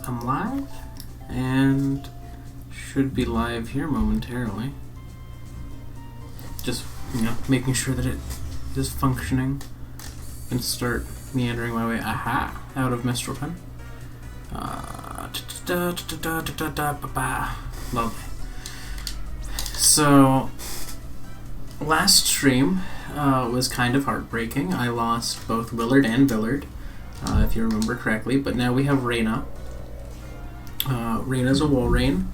I'm live, and should be live here momentarily. Just, making sure that it is functioning and start meandering my way, out of Mistralton. Lovely. So, last stream was kind of heartbreaking. I lost both Willard and Billard, if you remember correctly, but now we have Raina. Raina's a Walrein.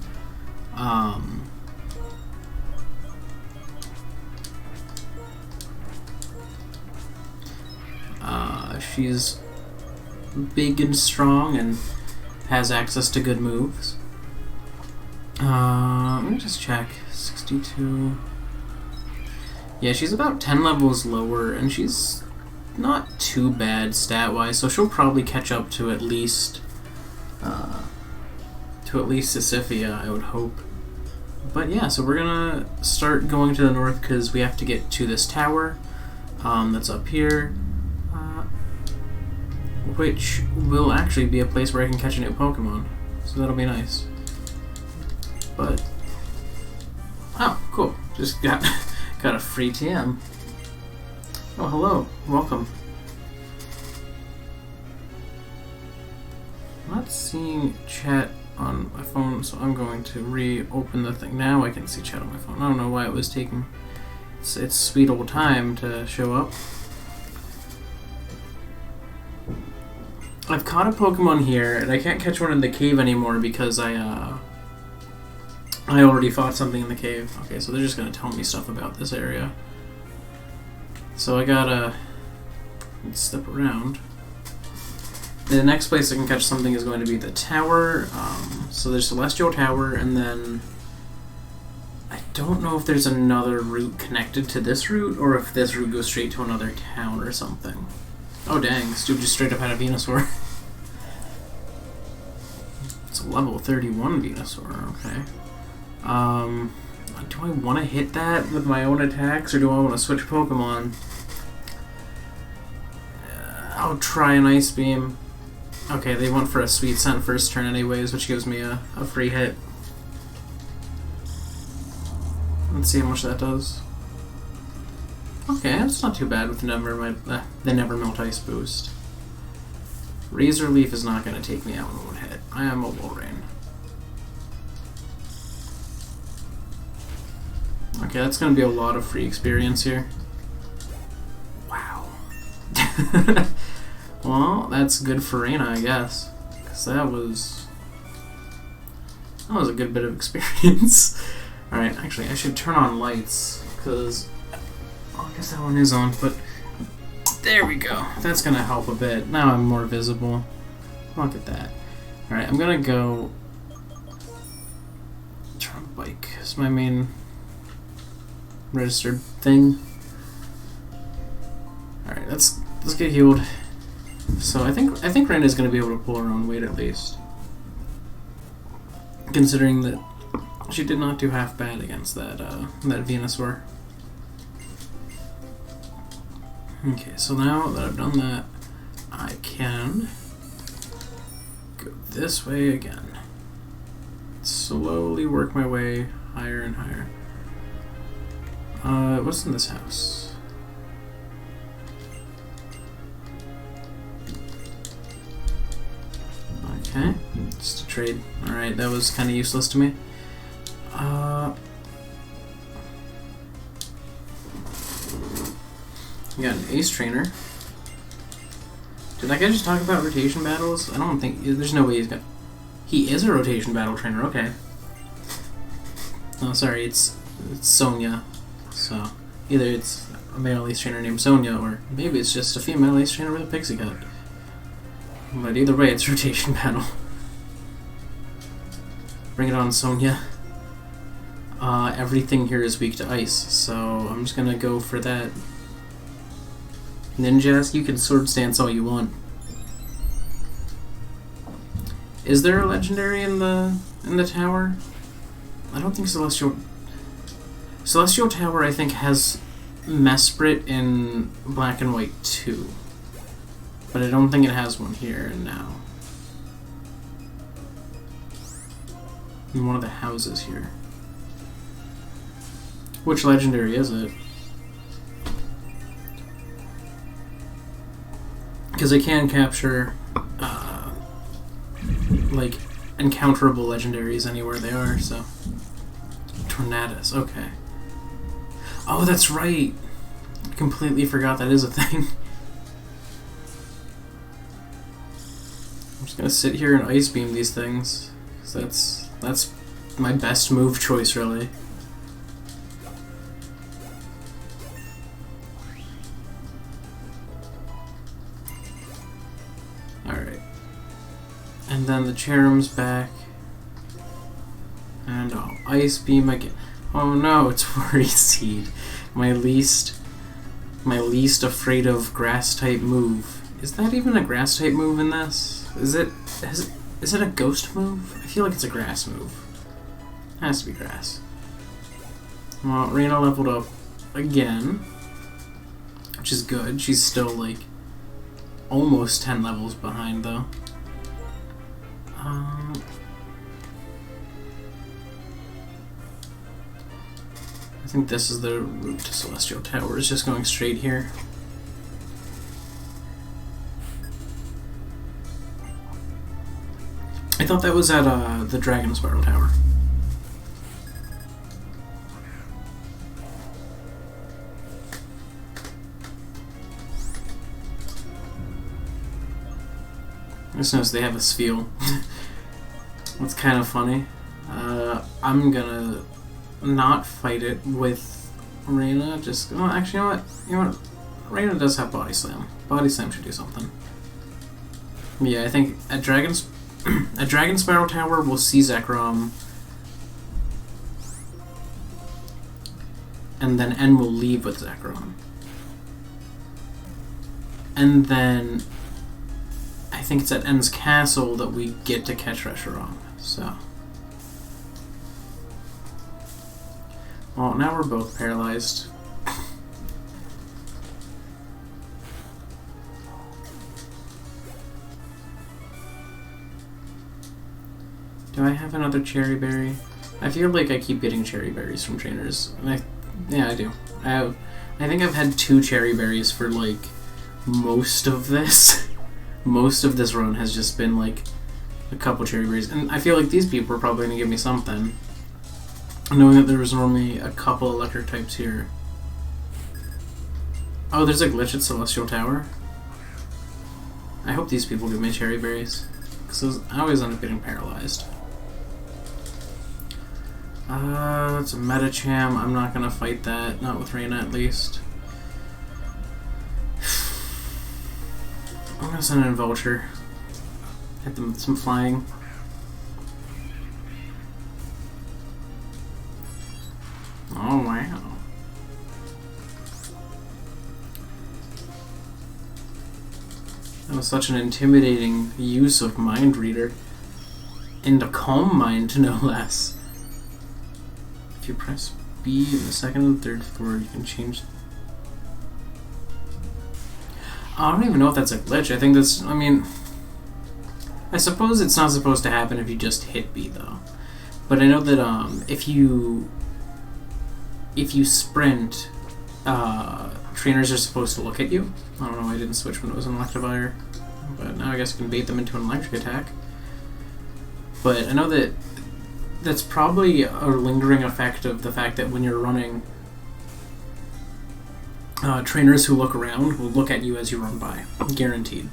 She's big and strong and has access to good moves. Let me just check. 62. Yeah, she's about 10 levels lower, and she's not too bad stat-wise, so she'll probably catch up to at least Sisyphia, I would hope. But yeah, so we're gonna start going to the north because we have to get to this tower that's up here, which will actually be a place where I can catch a new Pokemon, so that'll be nice. But oh, cool! Just got a free TM. Oh, hello, welcome. I'm not seeing chat on my phone, so I'm going to reopen the thing. Now I can see chat on my phone. I don't know why it was taking its sweet old time to show up. I've caught a Pokemon here, and I can't catch one in the cave anymore because I already fought something in the cave. Okay, so they're just gonna tell me stuff about this area. So I gotta step around. The next place I can catch something is going to be the tower. So there's Celestial Tower, and then I don't know if there's another route connected to this route, or if this route goes straight to another town or something. Oh dang, this dude just straight up had a Venusaur. It's a level 31 Venusaur, okay. Do I want to hit that with my own attacks, or do I want to switch Pokemon? I'll try an Ice Beam. Okay, they went for a Sweet Scent first turn anyways, which gives me a free hit. Let's see how much that does. Okay, that's not too bad with the Never Melt Ice boost. Razor Leaf is not going to take me out in one hit. I am a Walrein. Okay, that's going to be a lot of free experience here. Wow. Well, that's good for Raina, I guess. Because that was a good bit of experience. Alright, actually, I should turn on lights, because I guess that one is on, but there we go. That's going to help a bit. Now I'm more visible. Look at that. Alright, I'm going to go turn on bike. It's my main registered thing. Alright, let's get healed. So I think Raina is going to be able to pull her own weight at least, considering that she did not do half bad against that Venusaur. Okay, so now that I've done that, I can go this way again. Slowly work my way higher and higher. What's in this house? Okay, just a trade. Alright, that was kind of useless to me. We got an Ace Trainer. Did that guy just talk about rotation battles? I don't think... There's no way he's got... He is a rotation battle trainer, okay. Oh, sorry, it's Sonia. So, either it's a male Ace Trainer named Sonia, or maybe it's just a female Ace Trainer with a pixie cut. But either way, it's rotation battle. Bring it on, Sonia. Everything here is weak to ice, so I'm just gonna go for that. Ninjas, you can Sword Stance all you want. Is there a legendary in the tower? I don't think Celestial Tower, I think, has Mesprit in Black and White 2. But I don't think it has one here and now. in one of the houses here. Which legendary is it? Because I can capture, like, encounterable legendaries anywhere they are, so... Tornadus, okay. Oh, that's right! I completely forgot that is a thing. I'm just gonna sit here and ice beam these things. 'Cause that's my best move choice, really. Alright. And then the Cherum's back. And I'll ice beam again. Oh no, it's Worry Seed. My least afraid of grass type move. Is that even a grass type move in this? Is it a ghost move? I feel like it's a grass move. It has to be grass. Well, Raina leveled up again, which is good. She's still like almost 10 levels behind though. I think this is the route to Celestial Tower. It's just going straight here. I thought that was at the Dragon Spiral Tower. I just noticed they have a Spheal. What's kind of funny. I'm gonna not fight it with Raina. Just well, actually, you know what? Raina does have Body Slam. Body Slam should do something. Yeah, I think at Dragon Spiral Tower we'll see Zekrom, and then N will leave with Zekrom, and then I think it's at N's castle that we get to catch Reshiram. So. Well, now we're both paralyzed. Do I have another cherry berry? I feel like I keep getting cherry berries from trainers. Yeah, I do. I think I've had 2 cherry berries for like most of this. Most of this run has just been like a couple cherry berries, and I feel like these people are probably gonna give me something. Knowing that there was normally a couple electric types here. Oh, there's a glitch at Celestial Tower. I hope these people give me cherry berries, because I always end up getting paralyzed. That's a Metacham. I'm not gonna fight that. Not with Raina, at least. I'm gonna send in Vulture. Hit them with some flying. Oh wow. That was such an intimidating use of Mind Reader. And a Calm Mind, no less. If you press B in the second and third floor, you can change... I don't even know if that's a glitch. I think that's... I mean... I suppose it's not supposed to happen if you just hit B, though. But I know that if you sprint, trainers are supposed to look at you. I don't know why I didn't switch when it was an Electivire, but now I guess I can bait them into an electric attack. But I know that that's probably a lingering effect of the fact that when you're running, trainers who look around will look at you as you run by. Guaranteed.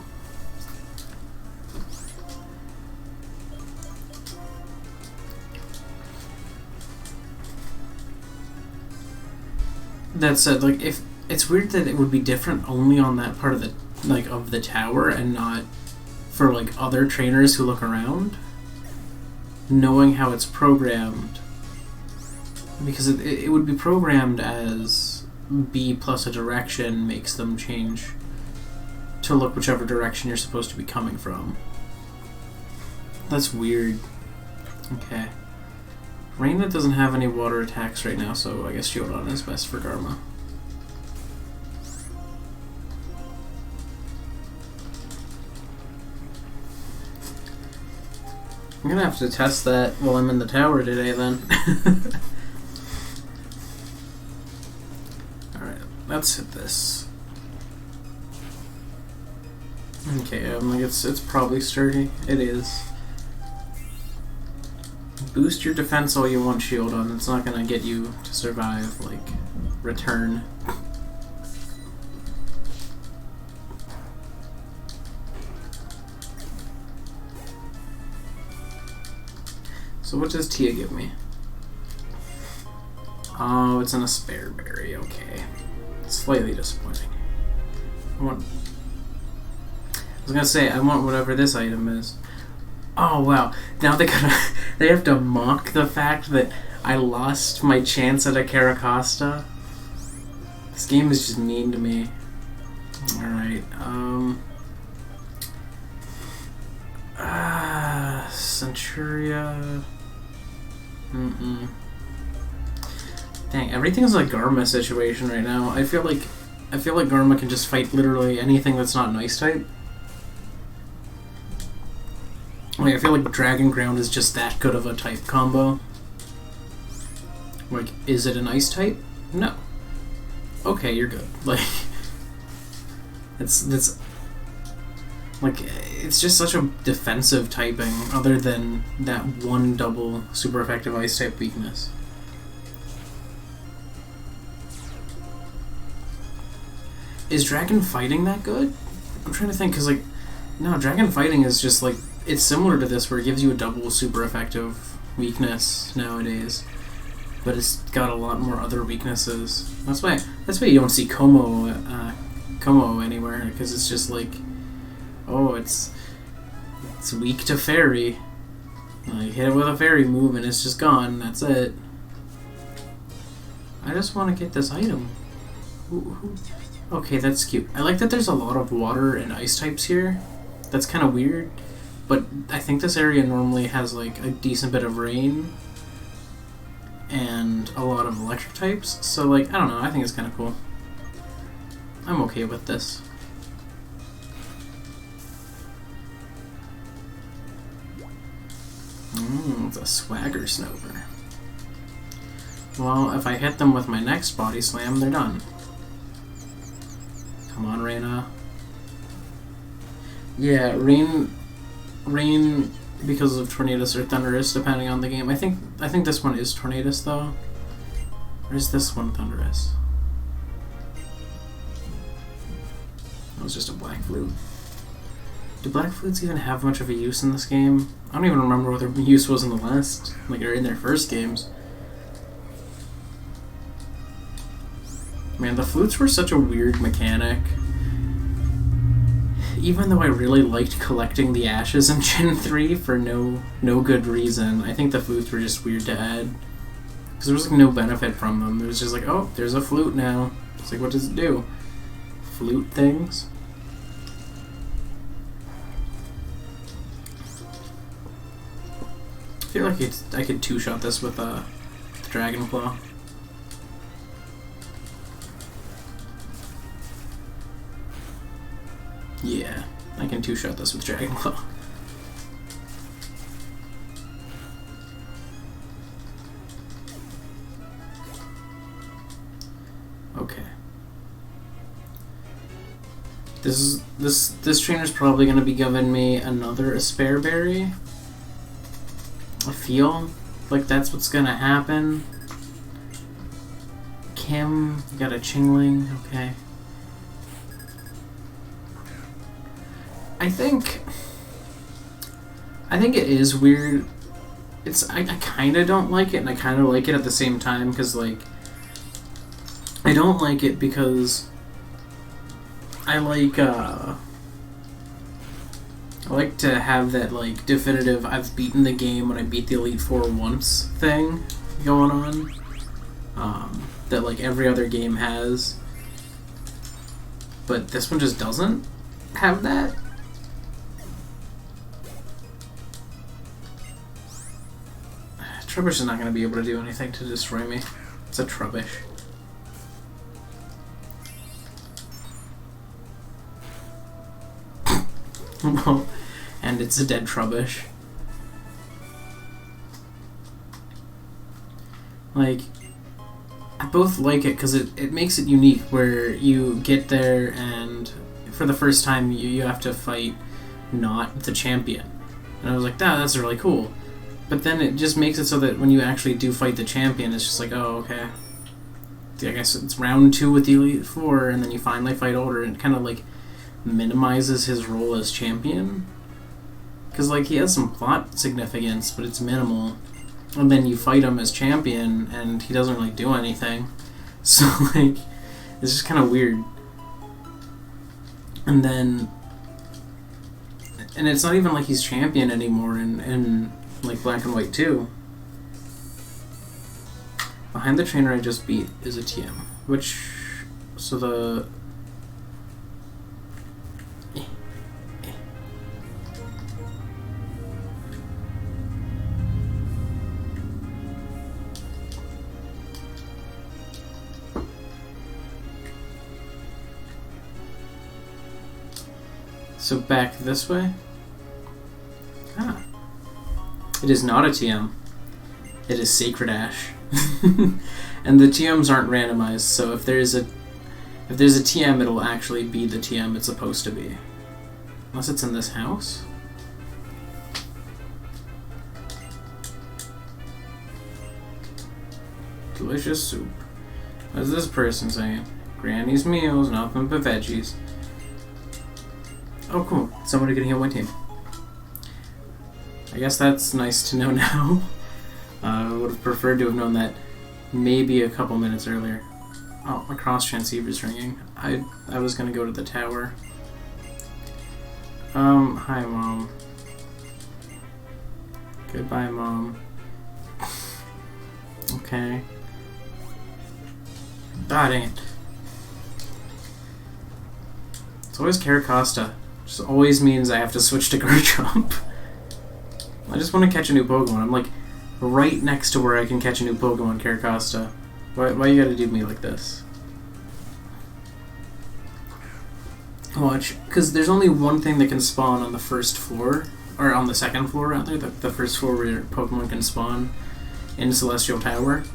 That said, like, if it's weird that it would be different only on that part of the tower and not for like other trainers who look around, knowing how it's programmed, because it would be programmed as B plus a direction makes them change to look whichever direction you're supposed to be coming from. That's weird. Okay. Raina doesn't have any water attacks right now, so I guess Shieldon is best for Garma. I'm gonna have to test that while I'm in the tower today then. Alright, let's hit this. Okay, like it's probably sturdy. It is. Boost your defense all you want shield on. It's not gonna get you to survive, like, return. So what does Tia give me? Oh, it's in a spare berry, okay. Slightly disappointing. I was gonna say, I want whatever this item is. Oh wow, now they have to mock the fact that I lost my chance at a Caracosta. This game is just mean to me. Alright, Centuria. Dang, everything's a Garma situation right now. I feel like Garma can just fight literally anything that's not an ice type. Like, I feel like Dragon Ground is just that good of a type combo. Like, is it an ice type? No. Okay, you're good. Like, it's like, it's just such a defensive typing, other than that one double super effective ice type weakness. Is Dragon Fighting that good? I'm trying to think, because, like, no, Dragon Fighting is just, like, it's similar to this, where it gives you a double super effective weakness nowadays. But it's got a lot more other weaknesses. That's why you don't see Como anywhere, because it's just like, oh, it's weak to fairy. Like, hit it with a fairy move and it's just gone. That's it. I just want to get this item. Okay, that's cute. I like that there's a lot of water and ice types here. That's kind of weird, but I think this area normally has like a decent bit of rain and a lot of electric types. So, like, I don't know. I think it's kind of cool. I'm okay with this. It's a swagger snover. Well, if I hit them with my next body slam, they're done. Come on, Raina. Yeah, rain because of Tornadus or Thunderous, depending on the game. I think this one is Tornadus though. Or is this one Thunderous? That was just a Black Flute. Do Black Flutes even have much of a use in this game? I don't even remember what their use was in the last, like, or in their first games. Man, the flutes were such a weird mechanic. Even though I really liked collecting the ashes in Gen 3 for no good reason, I think the flutes were just weird to add. Because there was like no benefit from them. It was just like, oh, there's a flute now. It's like, what does it do? Flute things? I feel like I could two-shot this with the Dragon Claw. Yeah, I can two-shot this with Dragon Claw. Okay. This trainer's probably gonna be giving me another Asperberry. I feel like that's what's gonna happen. Kim, got a Chingling, okay. I think it is weird. I kind of don't like it, and I kind of like it at the same time, because, like, I don't like it because I like to have that, like, definitive I've beaten the game when I beat the Elite Four once thing going on, that, like, every other game has, but this one just doesn't have that. Trubbish is not going to be able to do anything to destroy me. It's a Trubbish. Well, and it's a dead Trubbish. Like, I both like it because it makes it unique where you get there and for the first time you have to fight not the champion. And I was like, that's really cool. But then it just makes it so that when you actually do fight the champion, it's just like, oh, okay. I guess it's round 2 with the Elite Four, and then you finally fight Older, and it kind of, like, minimizes his role as champion. Because, like, he has some plot significance, but it's minimal. And then you fight him as champion, and he doesn't really do anything. So, like, it's just kind of weird. And then... And it's not even like he's champion anymore in like, Black and White 2. Behind the trainer I just beat is a TM. Which... So the... So back this way? Ah. It is not a TM. It is Sacred Ash. And the TMs aren't randomized, so if there's a TM, it'll actually be the TM it's supposed to be. Unless it's in this house? Delicious soup. What's this person saying? Granny's meals, nothing but veggies. Oh, cool. Somebody can heal my team. I guess that's nice to know now. I would have preferred to have known that maybe a couple minutes earlier. Oh, my cross transceiver's ringing. I was gonna go to the tower. Hi, Mom. Goodbye, Mom. Okay. Ah, dang it. It's always Caracosta. Just always means I have to switch to Garchomp. I just want to catch a new Pokemon. I'm like right next to where I can catch a new Pokemon, Caracosta. Why you gotta do me like this? Watch, because there's only one thing that can spawn on the first floor, or on the second floor rather, the first floor where Pokemon can spawn in Celestial Tower.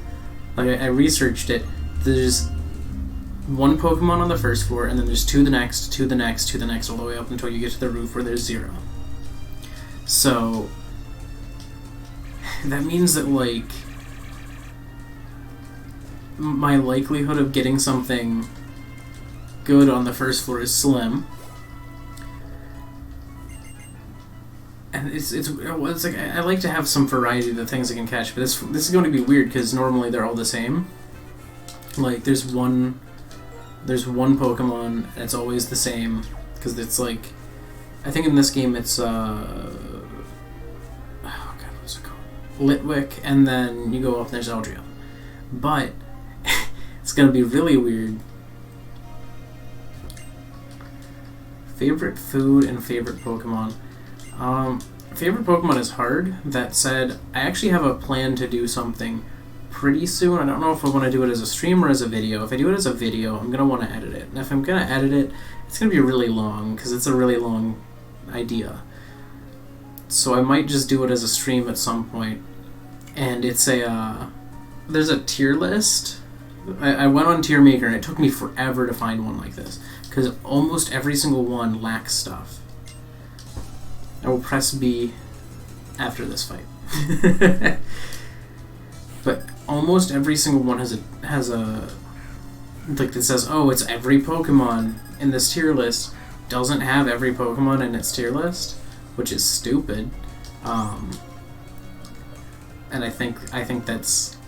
Like, I researched it. There's one Pokemon on the first floor, and then there's two the next, two the next, two the next, all the way up until you get to the roof where there's 0. So that means that, like, my likelihood of getting something good on the first floor is slim. And it's like, I like to have some variety of the things I can catch, but this is going to be weird because normally they're all the same. Like, there's one Pokemon that's always the same, because it's like, I think in this game it's oh god, what's it called? Litwick, and then you go up and there's Eldrio. But it's gonna be really weird. Favorite food and favorite Pokemon. Favorite Pokemon is hard. That said, I actually have a plan to do something pretty soon. I don't know if I want to do it as a stream or as a video. If I do it as a video, I'm going to want to edit it. And if I'm going to edit it, it's going to be really long, because it's a really long idea. So I might just do it as a stream at some point. And it's a... there's a tier list. I went on Tier Maker, and it took me forever to find one like this, because almost every single one lacks stuff. I will press B after this fight. But almost every single one has a like that says, oh, it's every Pokemon in this tier list. Doesn't have every Pokemon in its tier list, which is stupid. And I think that's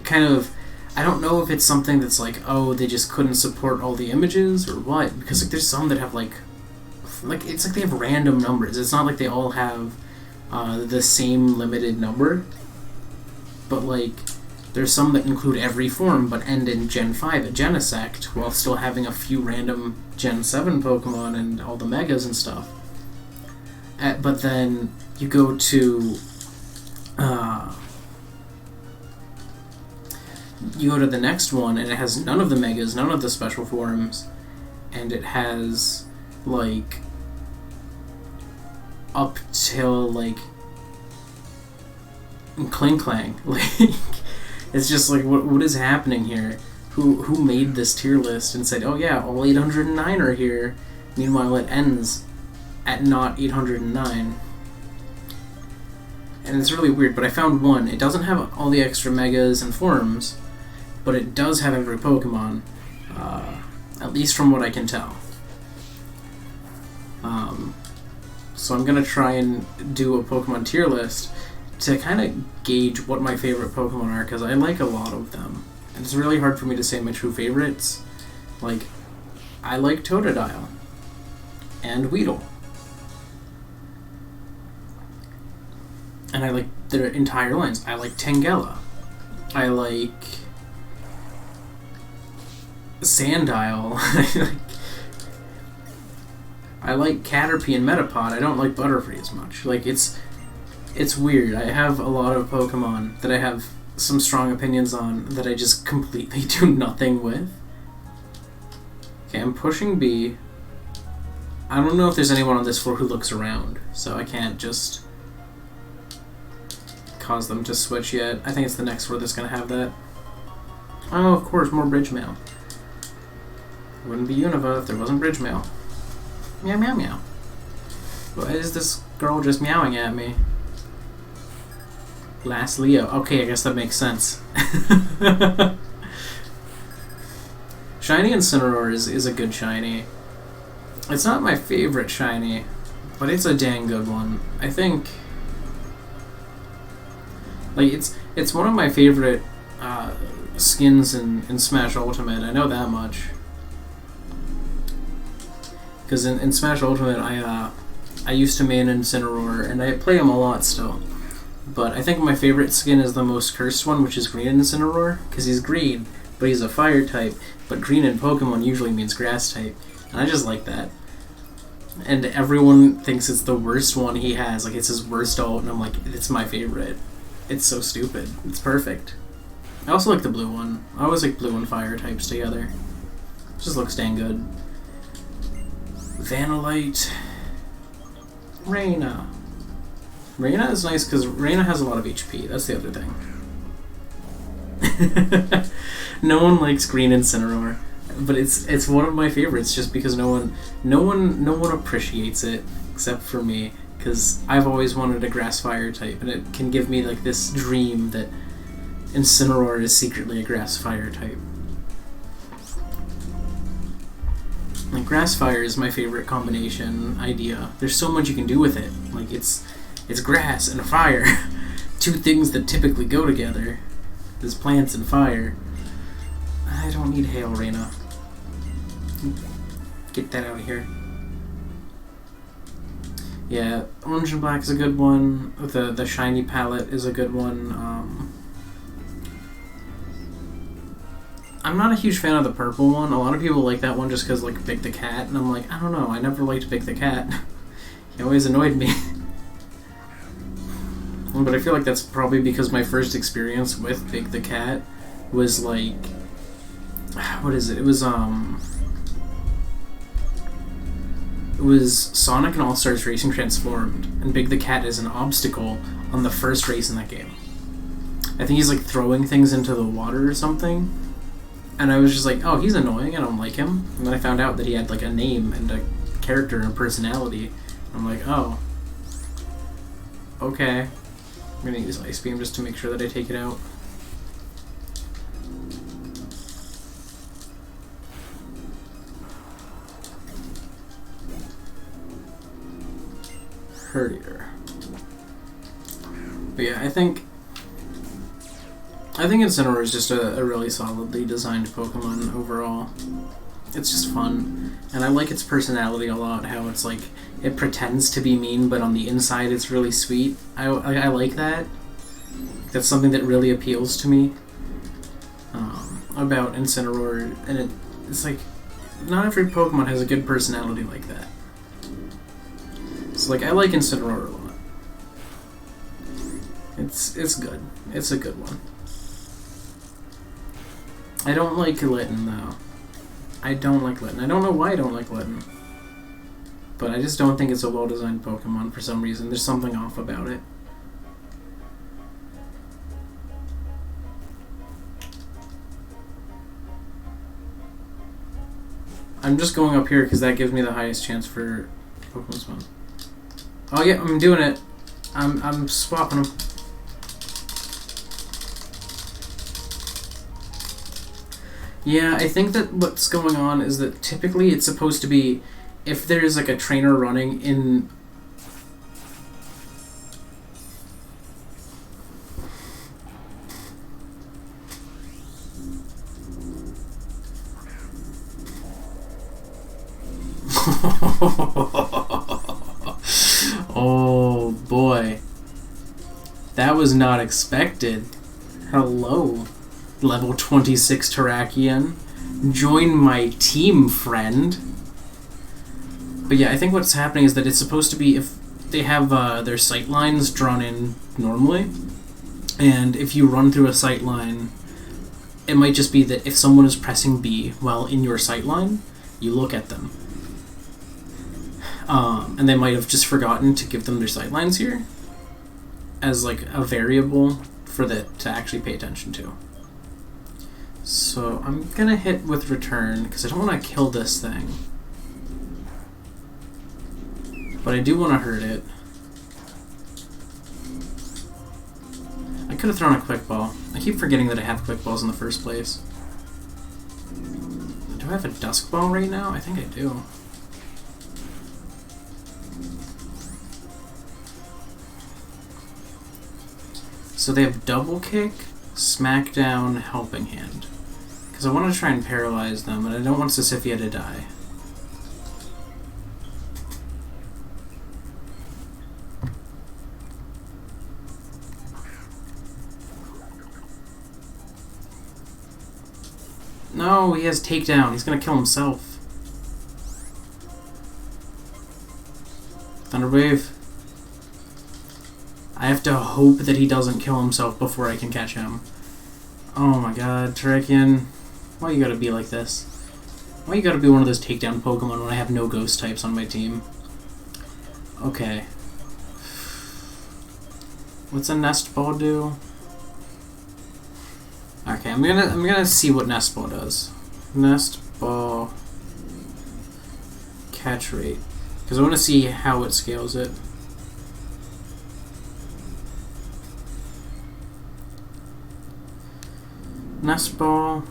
kind of, I don't know if it's something that's like, oh, they just couldn't support all the images or what, because like there's some that have like it's like they have random numbers. It's not like they all have the same limited number. But, like, there's some that include every form but end in Gen 5 at Genesect, while still having a few random Gen 7 Pokemon and all the Megas and stuff. But then you go to... you go to the next one, and it has none of the Megas, none of the special forms, and it has, like, up till, like... Clang Clang. Like, It's just like, what is happening here? Who made this tier list and said, oh yeah, all 809 are here. Meanwhile, it ends at not 809. And it's really weird, but I found one. It doesn't have all the extra megas and forms, but it does have every Pokemon, at least from what I can tell. So I'm going to try and do a Pokemon tier list to kind of gauge what my favorite Pokemon are, because I like a lot of them. And it's really hard for me to say my true favorites. Like, I like Totodile and Weedle. And I like their entire lines. I like Tangela. I like Sandile. I like Caterpie and Metapod. I don't like Butterfree as much. Like, it's weird. I have a lot of Pokemon that I have some strong opinions on that I just completely do nothing with. Okay, I'm pushing B. I don't know if there's anyone on this floor who looks around, so I can't just cause them to switch yet. I think it's the next floor that's going to have that. Oh, of course, more bridge mail. Wouldn't be Unova if there wasn't bridge mail. Meow, meow, meow. Why is this girl just meowing at me? Last Leo. Okay, I guess that makes sense. Shiny Incineroar is a good shiny. It's not my favorite shiny, but it's a dang good one. I think, like, it's one of my favorite skins in Smash Ultimate. I know that much. Because in Smash Ultimate, I used to main Incineroar, and I play him a lot still. But I think my favorite skin is the most cursed one, which is Green Incineroar, because he's green, but he's a fire type, but green in Pokemon usually means grass type, and I just like that. And everyone thinks it's the worst one he has, like it's his worst ult, and I'm like, it's my favorite. It's so stupid. It's perfect. I also like the blue one. I always like blue and fire types together. It just looks dang good. Vanillite. Raina. Raina is nice because Raina has a lot of HP. That's the other thing. No one likes Green Incineroar, but it's one of my favorites just because no one appreciates it except for me, because I've always wanted a grass fire type, and it can give me like this dream that Incineroar is secretly a grass fire type. Like, grass fire is my favorite combination idea. There's so much you can do with it. Like, it's grass and fire. Two things that typically go together. There's plants and fire. I don't need hail, Raina. Get that out of here. Yeah, orange and black is a good one. The shiny palette is a good one. I'm not a huge fan of the purple one. A lot of people like that one just because, like, Big the Cat. And I'm like, I don't know. I never liked Big the Cat. He always annoyed me. But I feel like that's probably because my first experience with Big the Cat was like, what is it? It was Sonic and All-Stars Racing Transformed, and Big the Cat is an obstacle on the first race in that game. I think he's like throwing things into the water or something, and I was just like, oh, he's annoying, I don't like him. And then I found out that he had like a name and a character and personality. I'm like, oh, okay. I'm gonna use Ice Beam just to make sure that I take it out. Herdier. But yeah, I think Incineroar is just a really solidly designed Pokemon overall. It's just fun, and I like its personality a lot, how it's like, it pretends to be mean, but on the inside it's really sweet. I like that. That's something that really appeals to me about Incineroar, and it's like, not every Pokemon has a good personality like that. So like, I like Incineroar a lot. It's good. It's a good one. I don't like Litten though. I don't like Litten. I don't know why I don't like Litten. But I just don't think it's a well-designed Pokemon for some reason. There's something off about it. I'm just going up here because that gives me the highest chance for Pokemon spawn. Oh yeah, I'm doing it. I'm swapping them. Yeah, I think that what's going on is that typically it's supposed to be if there's like a trainer running in. Oh boy. That was not expected. Hello, level 26 Terrakion. Join my team, friend. But yeah, I think what's happening is that it's supposed to be if they have their sight lines drawn in normally, and if you run through a sight line, it might just be that if someone is pressing B while in your sight line, you look at them. And they might have just forgotten to give them their sight lines here as like a variable for that to actually pay attention to. So I'm gonna hit with return because I don't want to kill this thing, but I do want to hurt it. I could have thrown a quick ball. I keep forgetting that I have quick balls in the first place. Do I have a dusk ball right now? I think I do. So they have double kick, smackdown, helping hand. Because I want to try and paralyze them, and I don't want Sisyphia to die. No, he has takedown. He's gonna kill himself. Thunderwave. I have to hope that he doesn't kill himself before I can catch him. Oh my god, Terrakion. Why you gotta be like this? Why you gotta be one of those takedown Pokemon when I have no ghost types on my team? Okay. What's a Nest Ball do? Okay, I'm gonna see what Nest Ball does. Nest Ball catch rate. Because I want to see how it scales it. Nest Ball.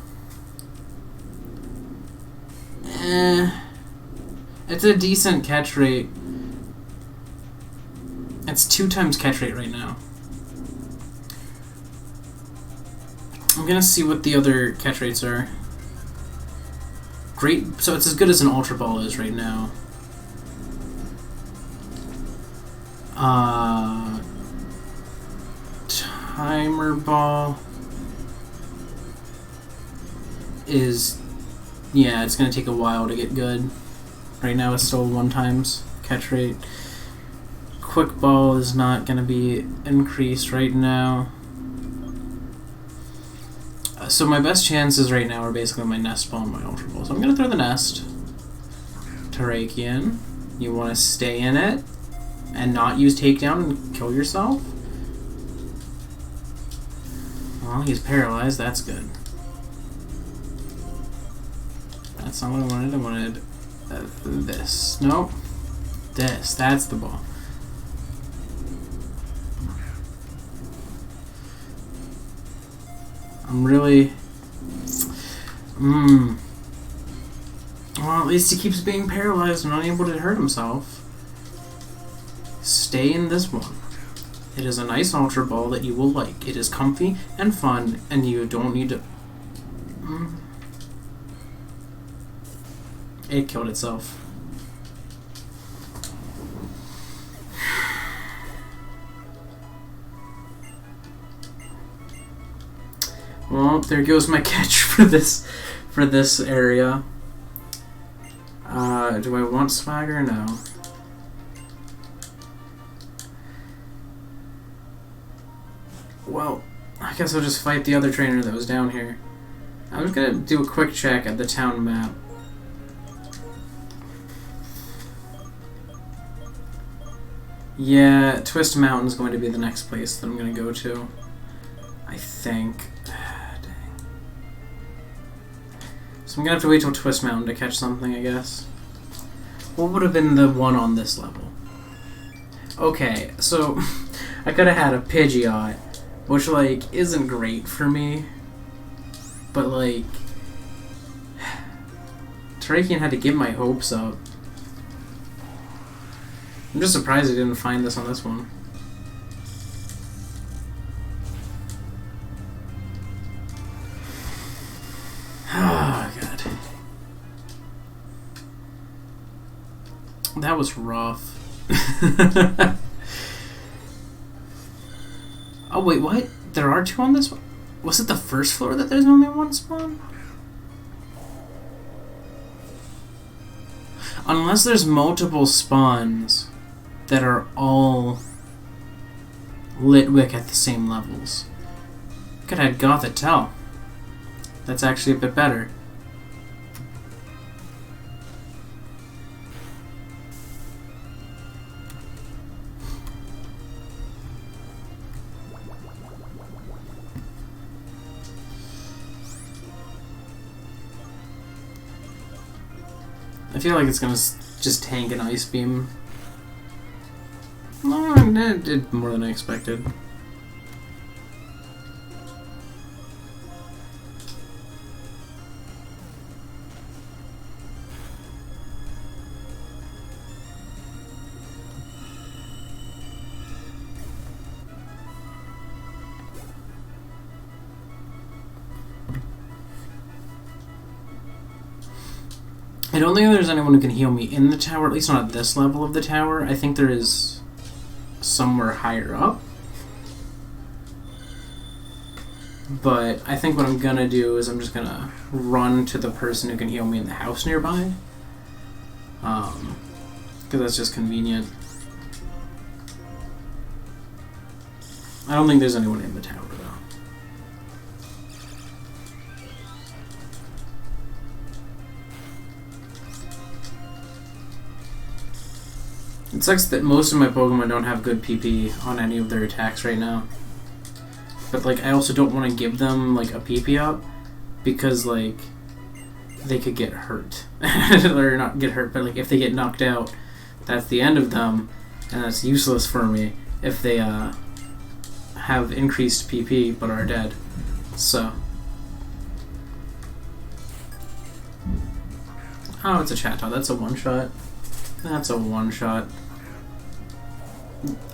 It's a decent catch rate. It's 2 times catch rate right now. I'm gonna see what the other catch rates are. Great, so it's as good as an Ultra Ball is right now. Timer Ball is, yeah, it's gonna take a while to get good. Right now it's still 1 times catch rate. Quick Ball is not gonna be increased right now. So my best chances right now are basically my Nest Ball and my Ultra Ball. So I'm gonna throw the Nest. Terrakion, you want to stay in it and not use takedown and kill yourself? Well, he's paralyzed. That's good. That's not what I wanted. I wanted this. Nope. This. That's the ball. I'm really... Well, at least he keeps being paralyzed and unable to hurt himself. Stay in this one. It is a nice Ultra Ball that you will like. It is comfy and fun, and you don't need to... It killed itself. Well, there goes my catch for this area. Do I want Swagger? No. Well, I guess I'll just fight the other trainer that was down here. I'm just gonna do a quick check at the town map. Yeah, Twist Mountain is going to be the next place that I'm gonna go to. I think. So I'm gonna have to wait till Twist Mountain to catch something, I guess. What would have been the one on this level? Okay, so I could have had a Pidgeot, which, like, isn't great for me. But, like, Terrakion had to give my hopes up. I'm just surprised I didn't find this on this one. Oh, God. That was rough. Oh, wait, what? There are two on this one? Was it the first floor that there's only one spawn? Unless there's multiple spawns that are all Litwick at the same levels. I could have had Gothitelle. That's actually a bit better. I feel like it's gonna just tank an Ice Beam. No, it did more than I expected. I don't think there's anyone who can heal me in the tower, at least not at this level of the tower. I think there is somewhere higher up. But I think what I'm gonna do is I'm just gonna run to the person who can heal me in the house nearby. Because that's just convenient. I don't think there's anyone in the tower, though. It sucks that most of my Pokemon don't have good PP on any of their attacks right now. But, like, I also don't want to give them, like, a PP up because, like, they could get hurt. Or not get hurt, but, like, if they get knocked out, that's the end of them, and that's useless for me if they, have increased PP but are dead. So. Oh, it's a Chatot. That's a one-shot. That's a one-shot.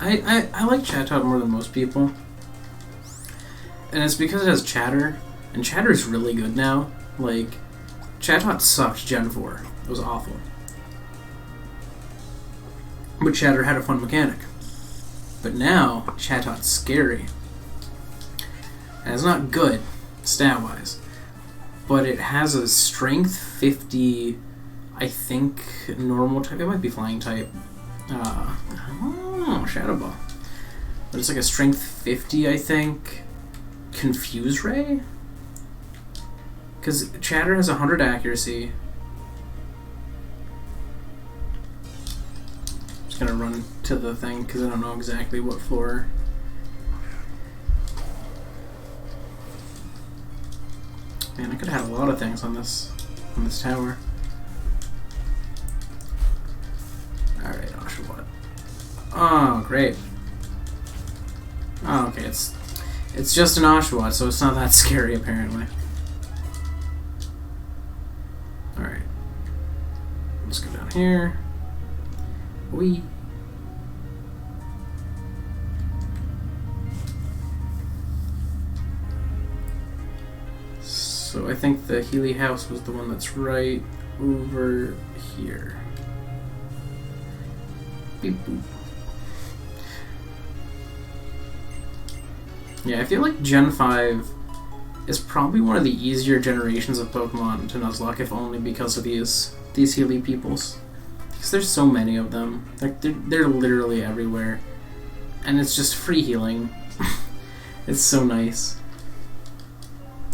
I like Chatot more than most people. And it's because it has Chatter. And Chatter's really good now. Like, Chatot sucked Gen 4. It was awful. But Chatter had a fun mechanic. But now, Chatot's scary. And it's not good, stat-wise. But it has a strength 50... I think normal type. It might be flying type. Oh, Shadow Ball. But it's like a strength 50, I think. Confuse Ray? Because Chatter has 100 accuracy. Just gonna run to the thing because I don't know exactly what floor. Man, I could have had a lot of things on this tower. Alright, Oshawott. Oh, great. Oh, okay, it's just an Oshawott, so it's not that scary, apparently. Alright. Let's go down here. Whee! So I think the Healy house was the one that's right over here. Beep boop. Yeah, I feel like Gen 5 is probably one of the easier generations of Pokemon to Nuzlocke, if only because of these Healy peoples. Because there's so many of them. Like, they're literally everywhere. And it's just free healing. It's so nice.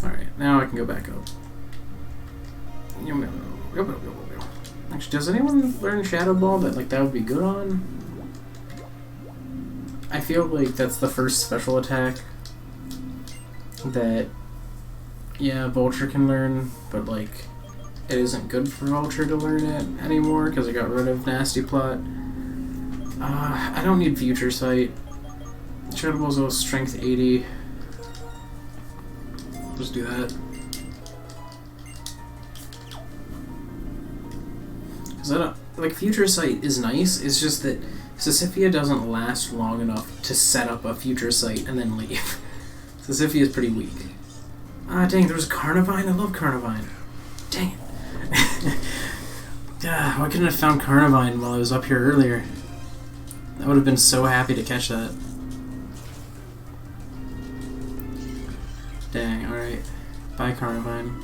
Alright, now I can go back up. Actually, does anyone learn Shadow Ball that would be good on? I feel like that's the first special attack that, yeah, Vulture can learn, but like, it isn't good for Ultra to learn it anymore because I got rid of Nasty Plot. I don't need Future Sight. Incredible's a Strength 80. Just do that. Because I don't... Like, Future Sight is nice, it's just that Sisyphia doesn't last long enough to set up a Future Sight and then leave. Sisyphia is pretty weak. Ah, dang, there was Carnivine? I love Carnivine. Dang it. Why couldn't I have found Carnivine while I was up here earlier? I would have been so happy to catch that. Dang, alright. Bye, Carnivine.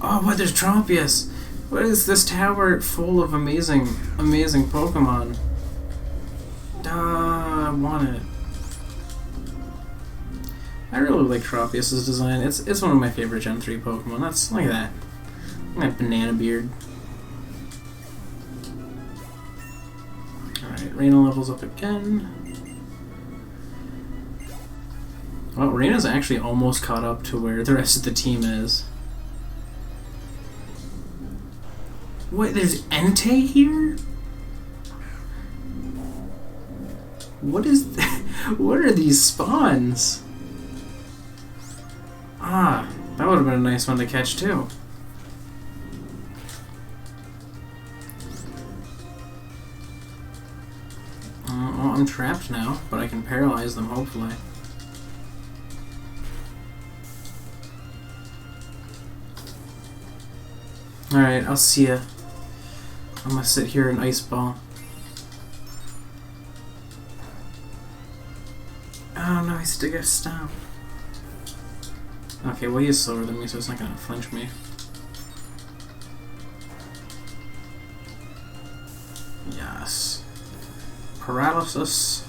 Oh, what? There's Trompius! What is this tower full of amazing Pokemon? I want it. I really like Tropius's design. It's one of my favorite Gen 3 Pokemon. That's like that. That banana beard. Alright, Raina levels up again. Well, Raina's actually almost caught up to where the rest of the team is. What? There's Entei here? What is... What are these spawns? Ah, that would have been a nice one to catch too. Well, I'm trapped now, but I can paralyze them, hopefully. Alright, I'll see ya. I'm gonna sit here and Ice Ball. Oh no, he's still gonna stop. Okay, well, he is slower than me, so it's not gonna flinch me. Yes. Paralysis.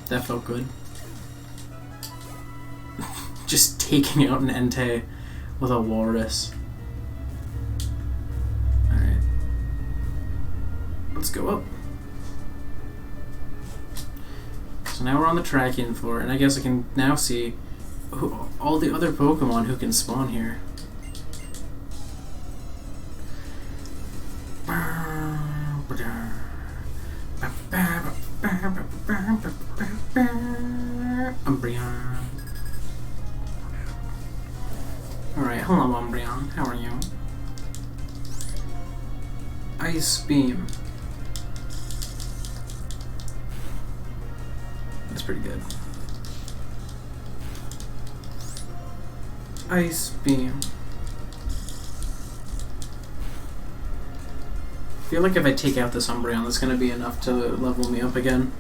That felt good. Just taking out an Entei with a Walrus. Alright. Let's go up. So now we're on the Trachean floor, and I guess I can now see all the other Pokemon who can spawn here. Umbreon. Alright, hello Umbreon, how are you? Ice Beam. That's pretty good. Ice Beam. I feel like if I take out this Umbreon, that's going to be enough to level me up again.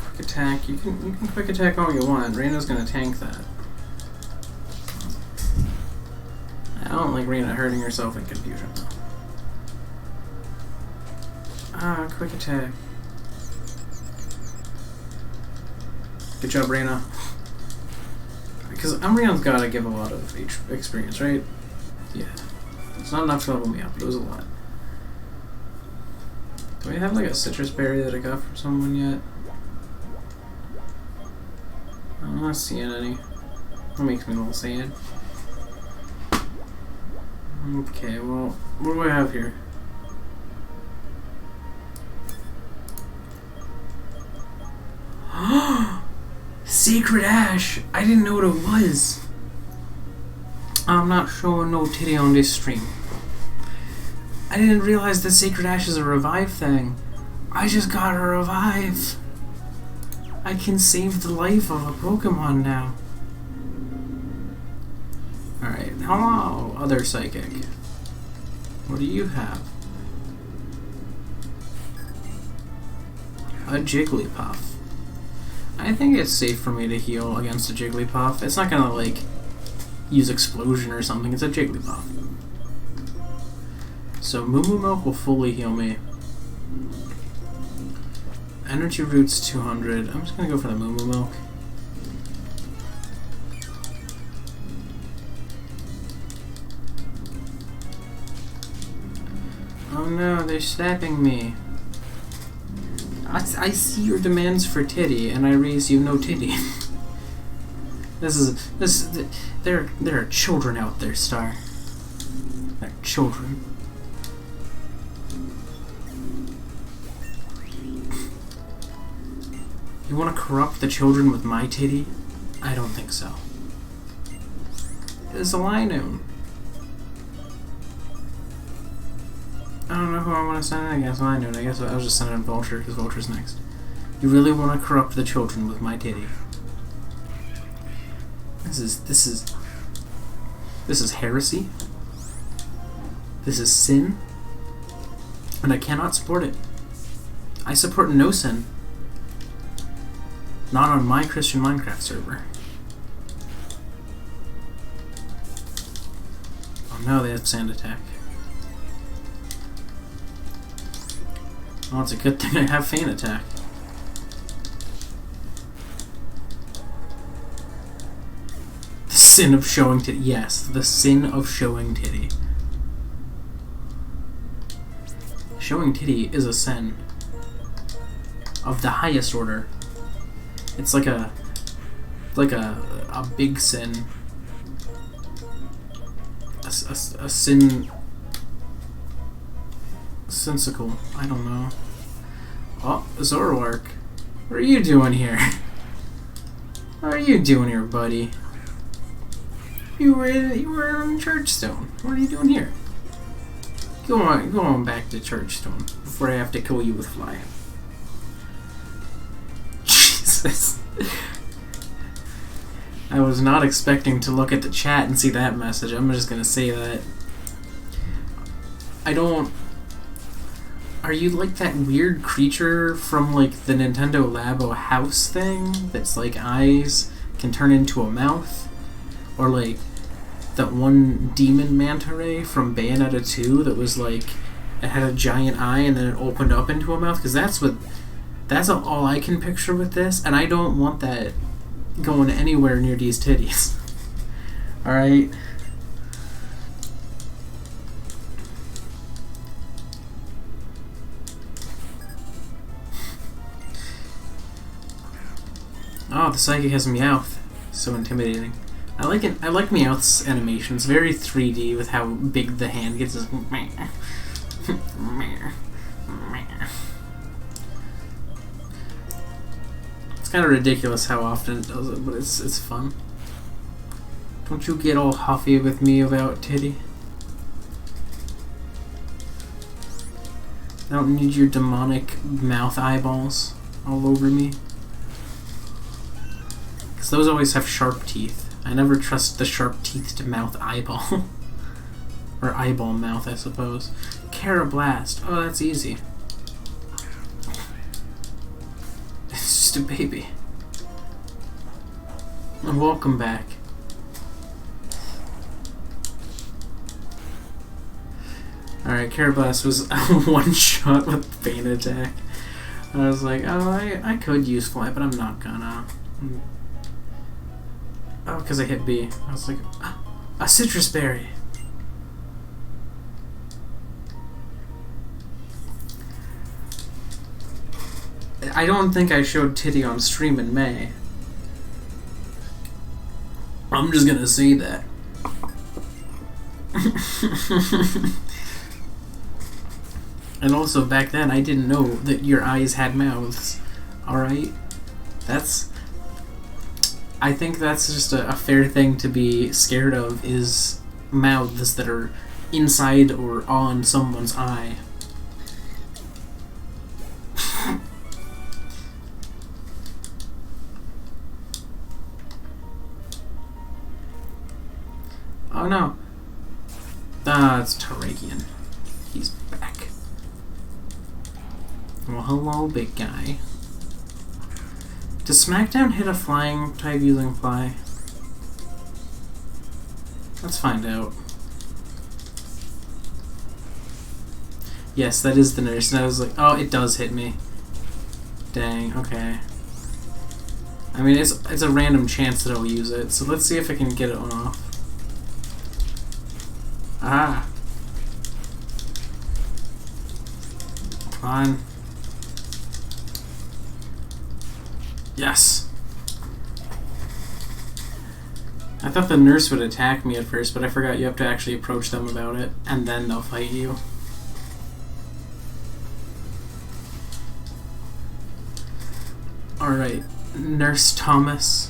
Quick attack. You can quick attack all you want. Raina's going to tank that. I don't like Raina hurting herself in confusion though. Ah, quick attack. Good job, Raina. Because Umbreon's gotta give a lot of experience, right? Yeah. It's not enough to level me up, but it was a lot. Do I have like a citrus berry that I got from someone yet? I'm not seeing any. That makes me a little sad. Okay, well, what do I have here? Sacred Ash! I didn't know what it was. I'm not showing no titty on this stream. I didn't realize that Sacred Ash is a revive thing. I just got a revive. I can save the life of a Pokemon now. Alright, hello, other Psychic. What do you have? A Jigglypuff. I think it's safe for me to heal against a Jigglypuff. It's not gonna, like, use Explosion or something. It's a Jigglypuff. So Moo Moo Milk will fully heal me. Energy Root's 200. I'm just gonna go for the Moo Moo Milk. Oh no, they're slapping me. I see your demands for titty, and I raise you no titty. There are children out there, Star. They're children. You want to corrupt the children with my titty? I don't think so. It's a Linoon. I don't know who I want to send in. I guess Linoon. I guess I'll just send in Vulture, because Vulture's next. You really want to corrupt the children with my titty? This is heresy. This is sin. And I cannot support it. I support no sin. Not on my Christian Minecraft server. Oh no, they have sand attack. Well, it's a good thing I have Feint attack. The sin of showing titty. Yes, the sin of showing titty. Showing titty is a sin of the highest order. It's like a big sin. A sin. Sensical. I don't know. Oh, Zoroark. What are you doing here? What are you doing here, buddy? You were in Churchstone. What are you doing here? Go on back to Churchstone before I have to kill you with fly. Jesus. I was not expecting to look at the chat and see that message. I'm just gonna say that. I don't... Are you like that weird creature from like the Nintendo Labo house thing that's like eyes can turn into a mouth? Or like that one demon manta ray from Bayonetta 2 that was like it had a giant eye and then it opened up into a mouth? Because that's all I can picture with this, and I don't want that going anywhere near these titties. Alright? Oh, the psychic has Meowth. So intimidating. I like it. I like Meowth's animation. It's very 3D with how big the hand gets. It's kind of ridiculous how often it does it, but it's fun. Don't you get all huffy with me about titty. I don't need your demonic mouth eyeballs all over me. Because those always have sharp teeth. I never trust the sharp-teethed mouth eyeball. Or eyeball mouth, I suppose. Carablast. Oh, that's easy. It's just a baby. And welcome back. Alright, Carablast was one shot with Feint attack. I was like, oh, I could use Fly, but I'm not gonna. Oh, because I hit B. I was like, a citrus berry. I don't think I showed titty on stream in May. I'm just gonna say that. And also, back then, I didn't know that your eyes had mouths. Alright? I think that's just a fair thing to be scared of, is mouths that are inside or on someone's eye. Oh no. Ah, it's Tarakian. He's back. Well, hello, big guy. Does SmackDown hit a flying type using Fly? Let's find out. Yes, that is the nurse. And I was like, oh, it does hit me. Dang, okay. I mean, it's a random chance that I'll use it, so let's see if I can get it on off. Ah. Come on. Yes. I thought the nurse would attack me at first, but I forgot you have to actually approach them about it, and then they'll fight you. Alright, Nurse Thomas.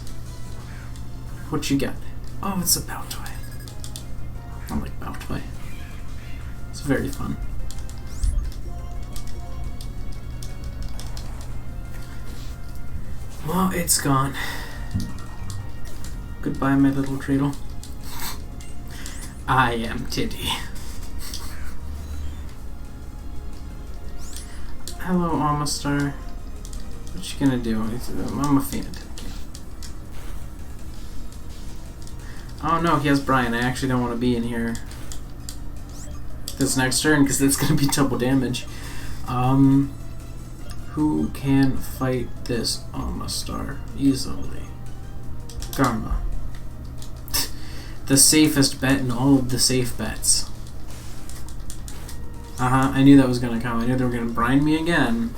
What you got? Oh, it's a bow toy. I like bow toy. It's very fun. Well, it's gone. Goodbye, my little cradle. I am Titty. Hello, Amistar. What you gonna do? I'm a fan. Oh no, he has Brian. I actually don't want to be in here this next turn because it's gonna be double damage. Who can fight this Amistar easily? Garma. The safest bet in all of the safe bets. I knew that was gonna come. I knew they were gonna brine me again.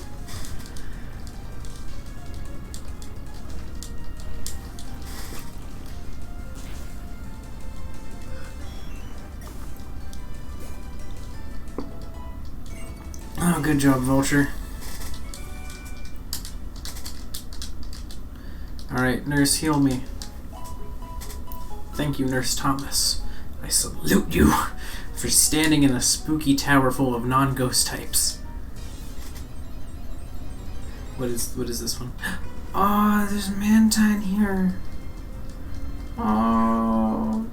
Oh, good job, Vulture. Alright, Nurse, heal me. Thank you, Nurse Thomas. I salute you for standing in a spooky tower full of non-ghost types. What is this one? Oh, there's Mantine here. Oh.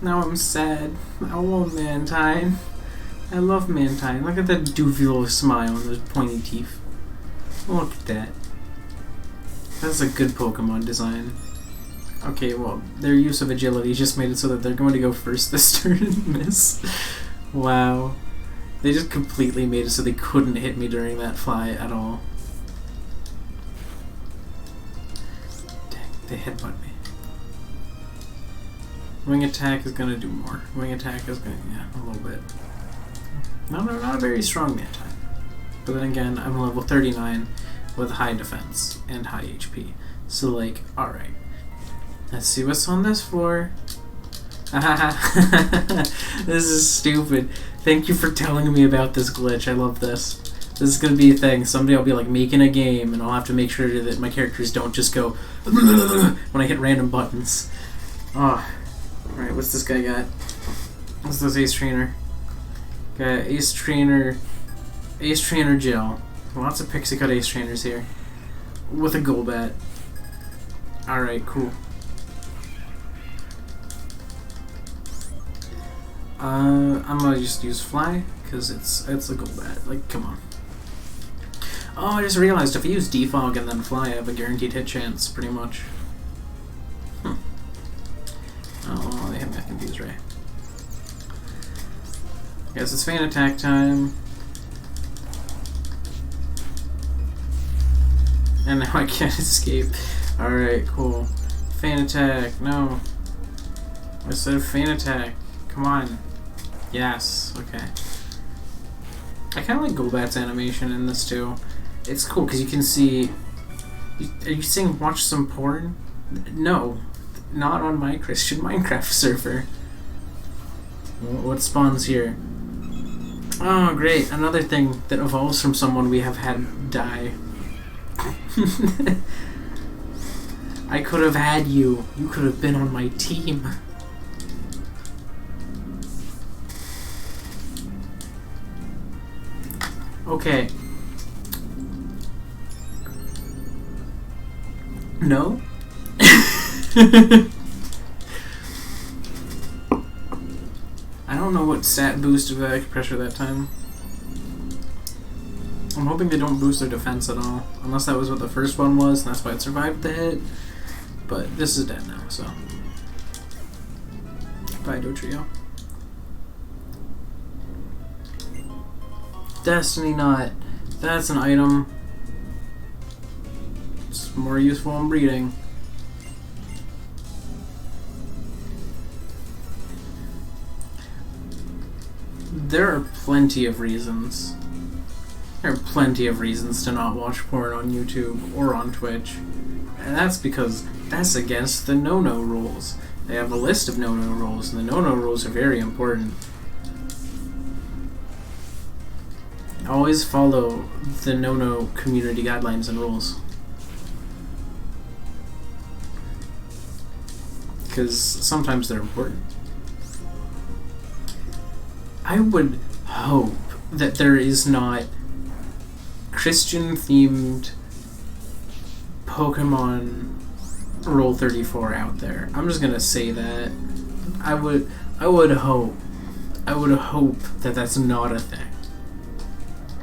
Now I'm sad. I want Mantine. I love Mantine. Look at that doofy little smile and those pointy teeth. Look at that. That's a good Pokemon design. Okay, well, their use of agility just made it so that they're going to go first this turn and miss. Wow. They just completely made it so they couldn't hit me during that fly at all. Dang, they headbutt me. Wing attack is going to do more. Wing attack is going to, yeah, a little bit. Not a very strong Mantine. But then again, I'm level 39 with high defense and high HP. So, like, alright. Let's see what's on this floor. This is stupid. Thank you for telling me about this glitch. I love this. This is going to be a thing. Someday I'll be like making a game and I'll have to make sure that my characters don't just go when I hit random buttons. Oh. Alright, what's this guy got? What's this Ace Trainer? Got Ace Trainer Gel. Lots of Pixie Cut Ace Trainers here. With a Golbat. Alright, cool. I'm gonna just use Fly, because it's a Golbat. Like, come on. Oh, I just realized if I use Defog and then Fly, I have a guaranteed hit chance, pretty much. Oh, they have me confused, right? Guess it's Fan Attack time. And now I can't escape. Alright, cool. Fan Attack, no. I said Fan Attack. Come on. Yes, okay. I kind of like Golbat's animation in this too. It's cool because you can see... Are you saying watch some porn? No. Not on my Christian Minecraft server. What spawns here? Oh, great. Another thing that evolves from someone we have had die. I could have had you. You could have been on my team. Okay. No? I don't know what stat boosted the acupressure that time. I'm hoping they don't boost their defense at all. Unless that was what the first one was, and that's why it survived the hit. But this is dead now, so. Bye, Dotrio. Destiny Knot. That's an item. It's more useful in breeding. There are plenty of reasons There are plenty of reasons to not watch porn on YouTube or on Twitch. And that's because that's against the no-no rules. They have a list of no-no rules, and the no-no rules are very important. Always follow the no-no community guidelines and rules. Because sometimes they're important. I would hope that there is not Christian-themed Pokemon Rule 34 out there. I'm just gonna say that. I would hope that that's not a thing.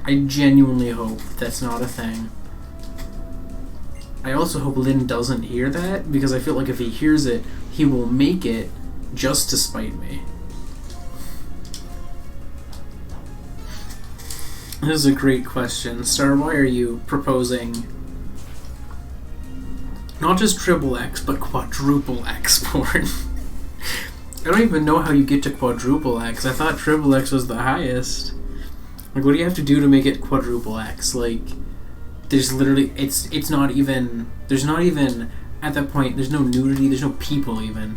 I genuinely hope that's not a thing. I also hope Lynn doesn't hear that, because I feel like if he hears it, he will make it just to spite me. This is a great question. Star, why are you proposing not just triple X, but quadruple X porn? I don't even know how you get to quadruple X. I thought triple X was the highest. Like, what do you have to do to make it quadruple X? Like, there's literally, it's not even, there's not even, at that point, there's no nudity, there's no people even.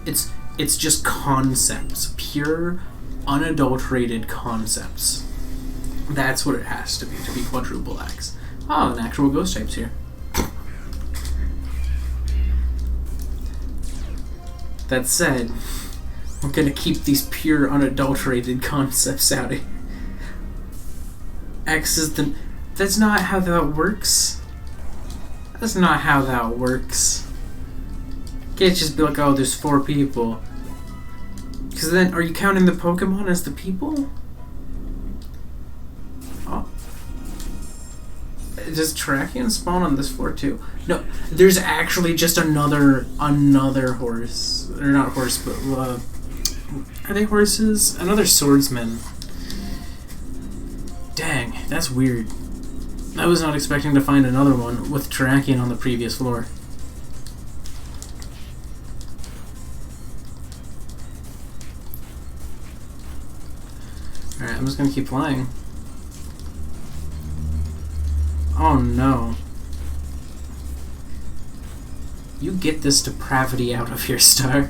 It's just concepts. Pure, unadulterated concepts. That's what it has to be quadruple X. Oh, an actual ghost type's here. That said, I'm gonna keep these pure, unadulterated concepts out of here. X is the... That's not how that works. That's not how that works. You can't just be like, oh, there's 4 people. Because then, are you counting the Pokemon as the people? Oh. Does Terrakion spawn on this floor too? No, there's actually just another horse. Or not horse, but, are they horses? Another swordsman. Dang, that's weird. I was not expecting to find another one with Terrakion on the previous floor. Alright, I'm just gonna keep flying. Oh no. You get this depravity out of here, Star.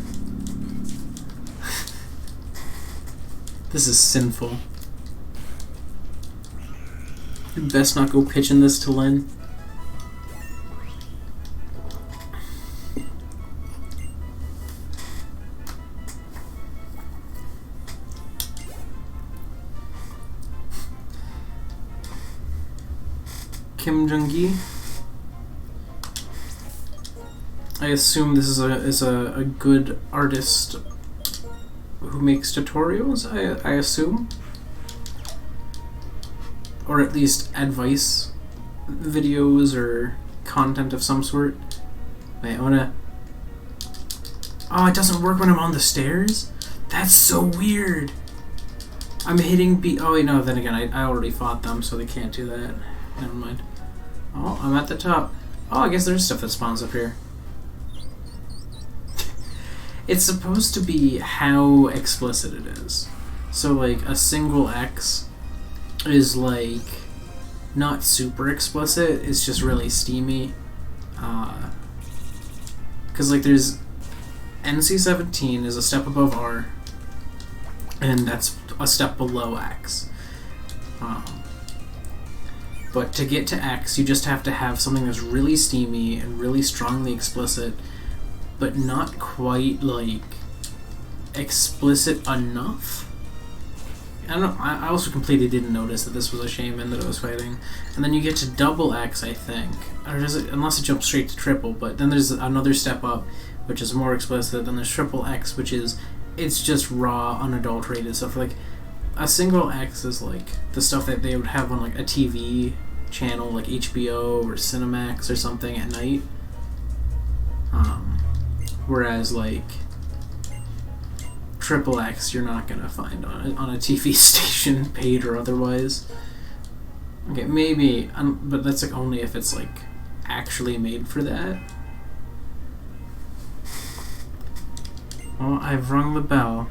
This is sinful. You'd best not go pitching this to Lynn. Kim Jung-gi. I assume this is a good artist who makes tutorials, I assume. Or at least advice videos or content of some sort. Wait, I wanna... Oh, it doesn't work when I'm on the stairs? That's so weird! I'm hitting B... Oh wait, no, then again, I already fought them, so they can't do that. Never mind. Oh, I'm at the top. Oh, I guess there's stuff that spawns up here. It's supposed to be how explicit it is. So, like, a single X is, like, not super explicit, it's just really steamy. Because, like, there's... NC-17 is a step above R, and that's a step below X. But to get to X, you just have to have something that's really steamy and really strongly explicit, but not quite, like, explicit enough. I don't know, I also completely didn't notice that this was a shaman that I was fighting. And then you get to double X, I think. Or does it, unless it jumps straight to triple, but then there's another step up, which is more explicit. Then there's triple X, which is, it's just raw, unadulterated stuff. Like, a single X is like the stuff that they would have on like a TV channel, like HBO or Cinemax or something at night. Whereas, like, triple X you're not gonna find on a TV station, paid or otherwise. Okay, maybe, but that's like only if it's like actually made for that. Well, I've rung the bell.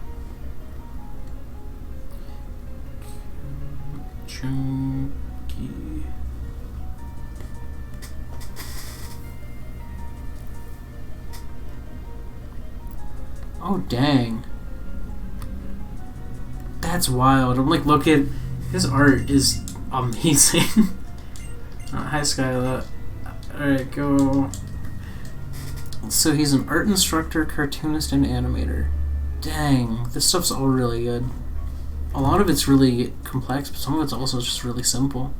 Chunky. Oh, dang. That's wild. I'm like, look at his art is amazing. Hi, Skyla. Alright, go. So he's an art instructor, cartoonist, and animator. Dang, this stuff's all really good. A lot of it's really complex, but some of it's also just really simple.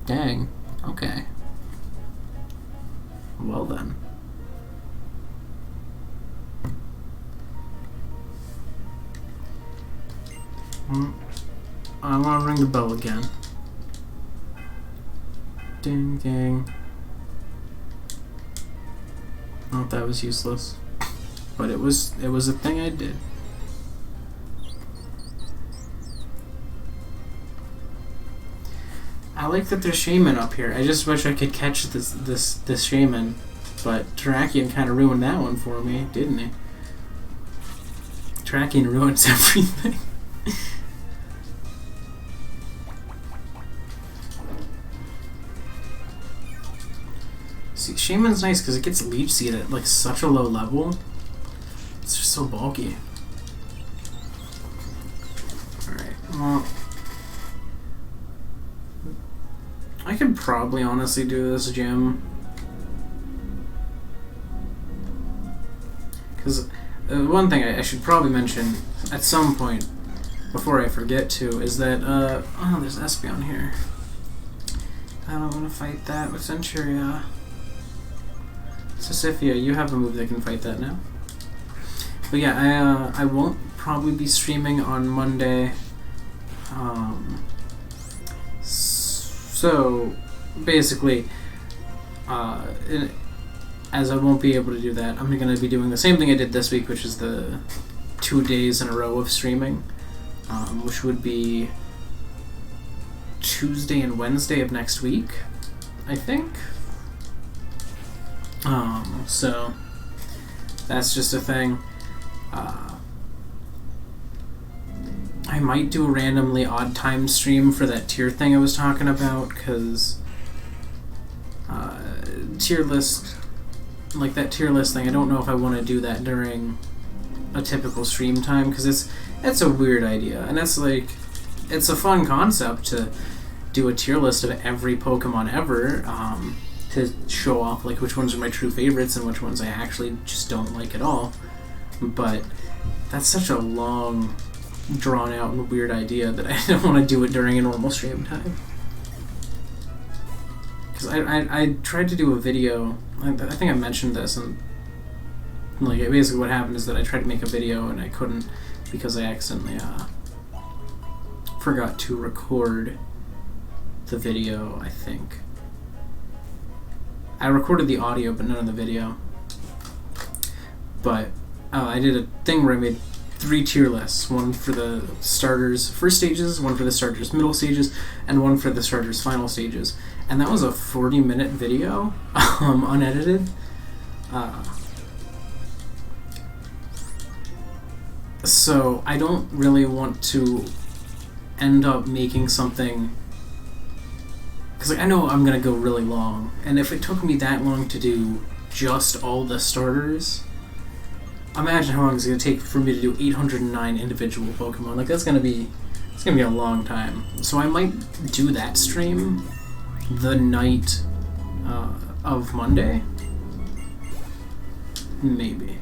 Dang. Okay. Well then. I want to ring the bell again. Ding ding. Oh, that was useless. But it was a thing I did. I like that there's shaman up here. I just wish I could catch this shaman, but Terrakion kind of ruined that one for me, didn't he? Terrakion ruins everything. See, shaman's nice because it gets leech seed at like such a low level. It's just so bulky. Alright, well, I could probably honestly do this gym. Because one thing I should probably mention at some point, before I forget to, is that, oh, there's Espeon here. I don't want to fight that with Centuria. Sisyphia, you have a move that can fight that now. But yeah, I won't probably be streaming on Monday. So basically, as I won't be able to do that, I'm going to be doing the same thing I did this week, which is the 2 days in a row of streaming, which would be Tuesday and Wednesday of next week, I think. So that's just a thing. I might do a randomly odd time stream for that tier thing I was talking about, because tier list, like that tier list thing, I don't know if I want to do that during a typical stream time, because it's a weird idea, and it's like, it's a fun concept to do a tier list of every Pokemon ever, to show off like which ones are my true favorites and which ones I actually just don't like at all. But that's such a long, drawn out and weird idea that I don't want to do it during a normal stream time. Because I tried to do a video, I think I mentioned this, and like basically what happened is that I tried to make a video and I couldn't because I accidentally forgot to record the video, I think. I recorded the audio, but none of the video. But I did a thing where I made 3 tier lists. One for the starters' first stages, one for the starters' middle stages, and one for the starters' final stages. And that was a 40-minute video, unedited. So I don't really want to end up making something, because like, I know I'm going to go really long, and if it took me that long to do just all the starters, imagine how long it's going to take for me to do 809 individual Pokemon. Like, it's going to be a long time. So I might do that stream the night of Monday. Maybe.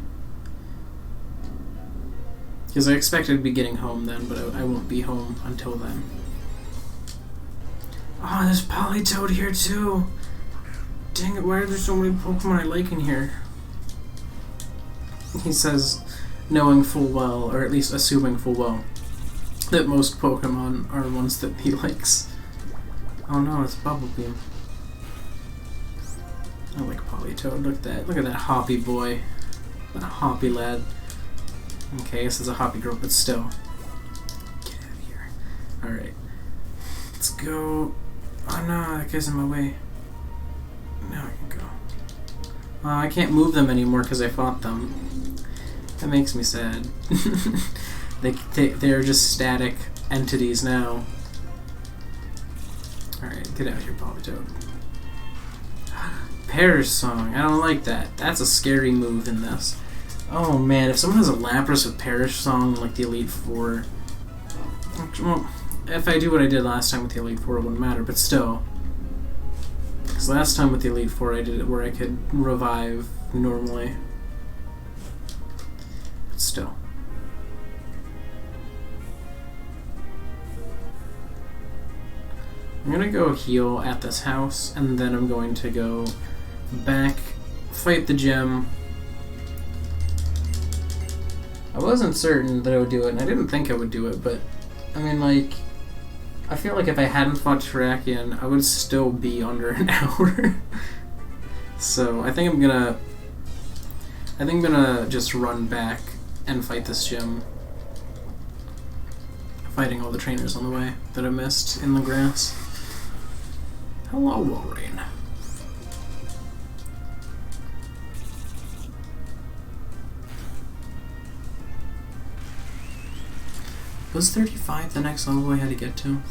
Because I expected to be getting home then, but I won't be home until then. Oh, there's Politoed here too! Dang it, why are there so many Pokemon I like in here? He says, knowing full well, or at least assuming full well, that most Pokemon are ones that he likes. Oh no, it's Bubble Beam. I like Politoed. Look at that hoppy boy. That hoppy lad. Okay, this is a hoppy girl, but still. Get out of here. Alright. Let's go. Oh no, that guy's in my way. Now I can go. I can't move them anymore because I fought them. That makes me sad. They're just static entities now. Alright, get out of here, Toad. Perish Song. I don't like that. That's a scary move in this. Oh man, if someone has a Lapras with Perish Song, like the Elite Four... Well, if I do what I did last time with the Elite Four, it wouldn't matter, but still. Because last time with the Elite Four, I did it where I could revive normally. But still. I'm gonna go heal at this house, and then I'm going to go back, fight the gym. I wasn't certain that I would do it, and I didn't think I would do it, but, I mean, like, I feel like if I hadn't fought Terrakion, I would still be under an hour. So, I think I'm gonna just run back and fight this gym. Fighting all the trainers on the way that I missed in the grass. Hello, Wolverine. Was 35 the next level I had to get to?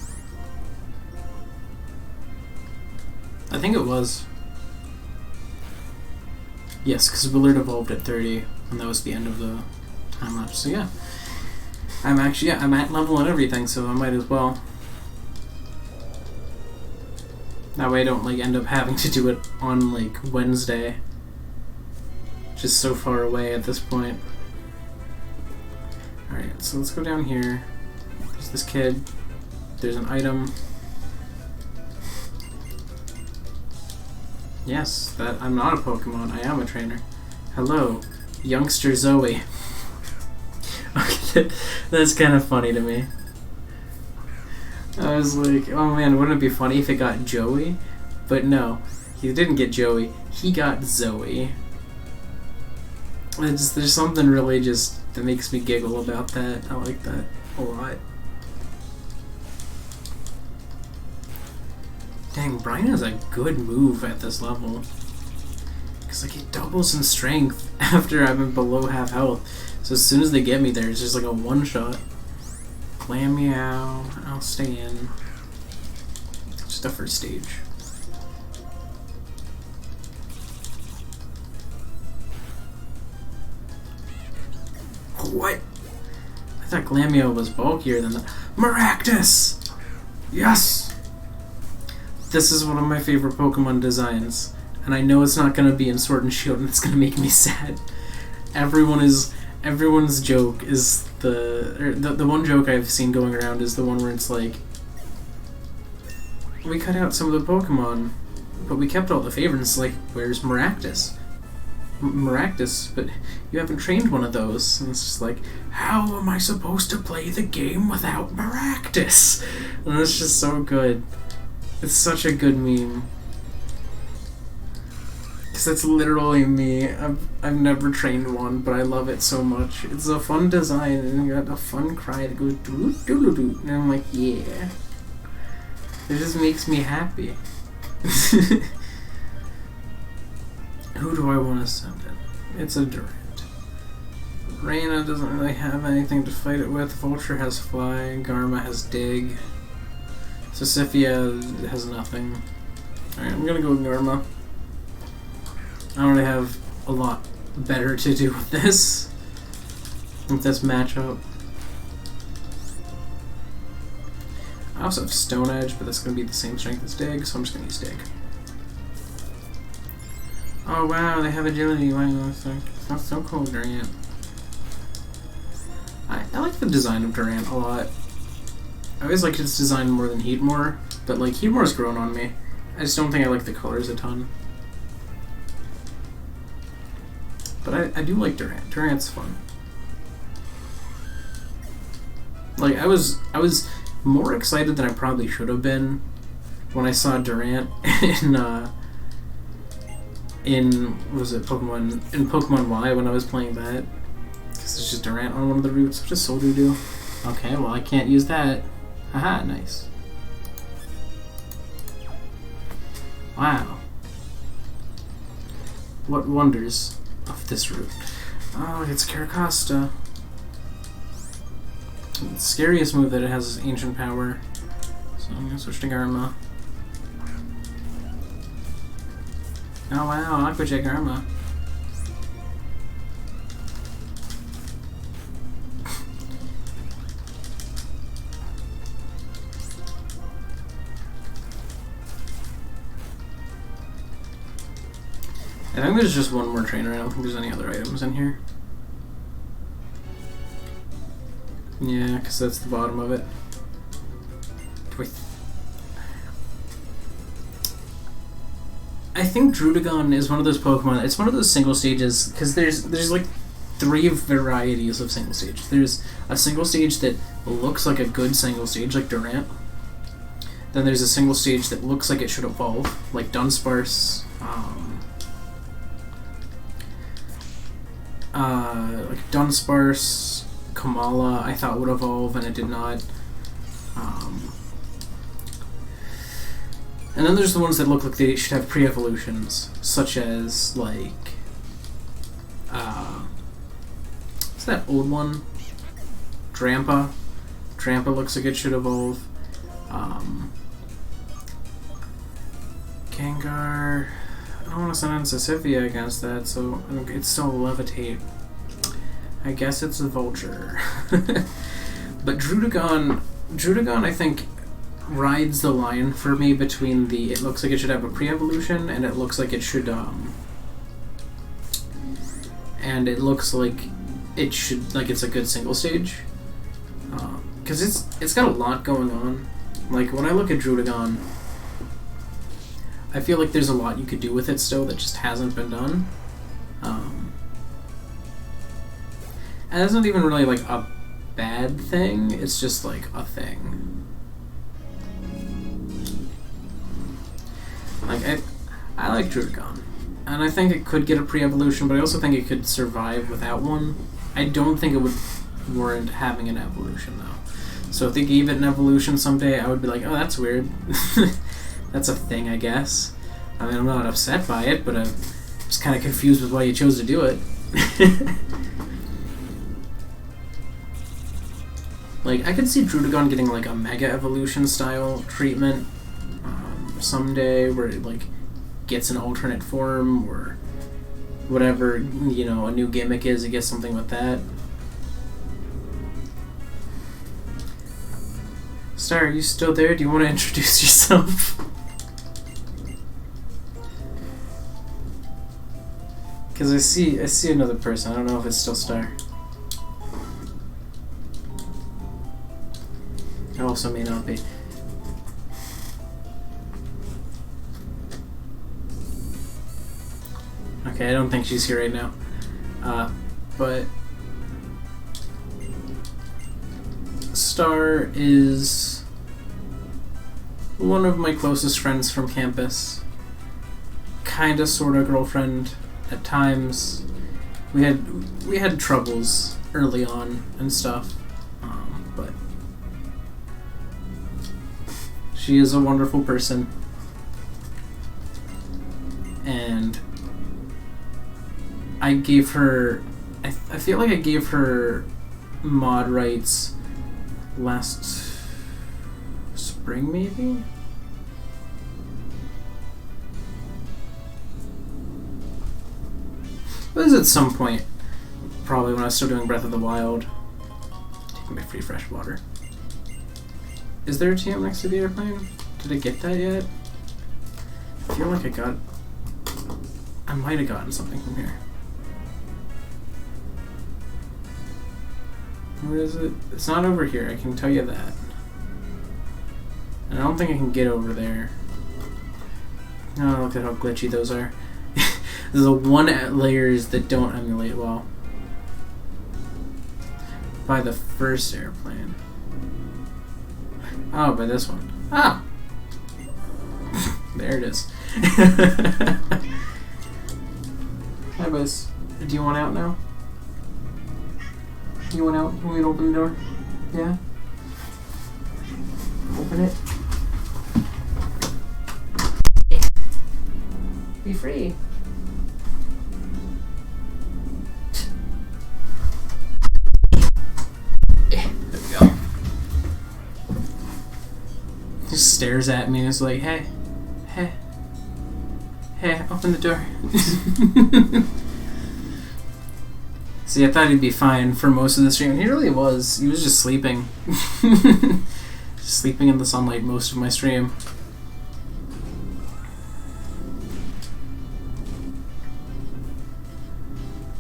I think it was. Yes, because Willard evolved at 30, and that was the end of the time lapse. So yeah, I'm at level and everything, so I might as well. That way I don't like end up having to do it on like Wednesday. Just so far away at this point. Alright, so let's go down here. There's this kid. There's an item. Yes, that I'm not a Pokemon, I am a trainer. Hello, youngster Zoe. Okay, that's kind of funny to me. I was like, oh man, wouldn't it be funny if it got Joey? But no, he didn't get Joey, he got Zoe. There's something really just that makes me giggle about that. I like that a lot. Dang, Brian has a good move at this level. Because like it doubles in strength after I'm in below half health. So as soon as they get me there, it's just like a one-shot. Meow, I'll stay in. Just the first stage. What? I thought Glamio was bulkier than that. Maractus! Yes! This is one of my favorite Pokemon designs. And I know it's not going to be in Sword and Shield and it's going to make me sad. Everyone's joke is the one joke I've seen going around is the one where it's like, we cut out some of the Pokemon, but we kept all the favorites. Like, where's Maractus? Maractus, but you haven't trained one of those. And it's just like, how am I supposed to play the game without Maractus? And it's just so good. It's such a good meme. Because that's literally me. I've never trained one, but I love it so much. It's a fun design, and you got a fun cry that goes doo doo doo doo, and I'm like, yeah. It just makes me happy. Who do I want to send in? It's a Durant. Raina doesn't really have anything to fight it with. Vulture has Fly. Garma has Dig. Sisyphia has nothing. Alright, I'm gonna go with Garma. I don't really have a lot better to do with this matchup. I also have Stone Edge, but that's going to be the same strength as Dig, so I'm just going to use Dig. Oh wow, they have agility. Wow, that's so cool, Durant. I like the design of Durant a lot. I always liked its design more than Heatmore, but like Heatmore's grown on me. I just don't think I like the colors a ton. But I do like Durant. Durant's fun. Like I was more excited than I probably should have been when I saw Durant in Pokemon Y when I was playing that. Because it's just Durant on one of the routes, which is so doo-doo. Okay, well I can't use that. Haha, nice. Wow. What wonders of this route. Oh, it's Caracosta. The scariest move that it has is Ancient Power. So I'm gonna switch to Garma. Oh wow, Aquajet Garma. I think there's just one more trainer. I don't think there's any other items in here. Yeah, because that's the bottom of it. I think Druddigon is one of those Pokemon. It's one of those single stages because there's like 3 varieties of single stage. There's a single stage that looks like a good single stage, like Durant. Then there's a single stage that looks like it should evolve, like Dunsparce. Like Dunsparce, Kamala, I thought would evolve, and it did not. And then there's the ones that look like they should have pre-evolutions, such as, like, what's that old one? Drampa. Drampa looks like it should evolve. Gengar. I don't want to send in Sisifia against that, so it's still Levitate. I guess it's a Vulture. But Druddigon, I think, rides the line for me between the it looks like it should have a pre-evolution and it looks like it should and it looks like it should, like, it's a good single stage, because it's got a lot going on. Like, when I look at Druddigon, I feel like there's a lot you could do with it still that just hasn't been done, and that's not even really like a bad thing, it's just like a thing. Like, I like Druddigon, and I think it could get a pre-evolution, but I also think it could survive without one. I don't think it would warrant having an evolution, though. So if they gave it an evolution someday, I would be like, oh, that's weird. That's a thing, I guess. I mean, I'm not upset by it, but I'm just kind of confused with why you chose to do it. Like, I could see Druddigon getting, like, a Mega Evolution style treatment someday, where it, like, gets an alternate form, or whatever, you know, a new gimmick is, it gets something with that. Star, are you still there? Do you want to introduce yourself? Because I see another person. I don't know if it's still Star. It also may not be. Okay, I don't think she's here right now. But Star is one of my closest friends from campus. Kinda, sorta girlfriend at times. We had troubles early on and stuff, but she is a wonderful person, and I gave her, I feel like I gave her mod rights last spring, maybe? It was at some point, probably when I was still doing Breath of the Wild. Taking my free fresh water. Is there a TM next to the airplane? Did I get that yet? I feel like I might have gotten something from here. Where is it? It's not over here, I can tell you that. And I don't think I can get over there. Oh, look at how glitchy those are. There's the one layers that don't emulate well. By the first airplane. Oh, by this one. Ah! There it is. Hi, Buzz. Do you want out now? You want out? Can we open the door? Yeah? Open it. Be free. There we go. He stares at me and is like, hey, hey, hey, open the door. See, I thought he'd be fine for most of the stream, and he really was. He was just sleeping. Just sleeping in the sunlight most of my stream.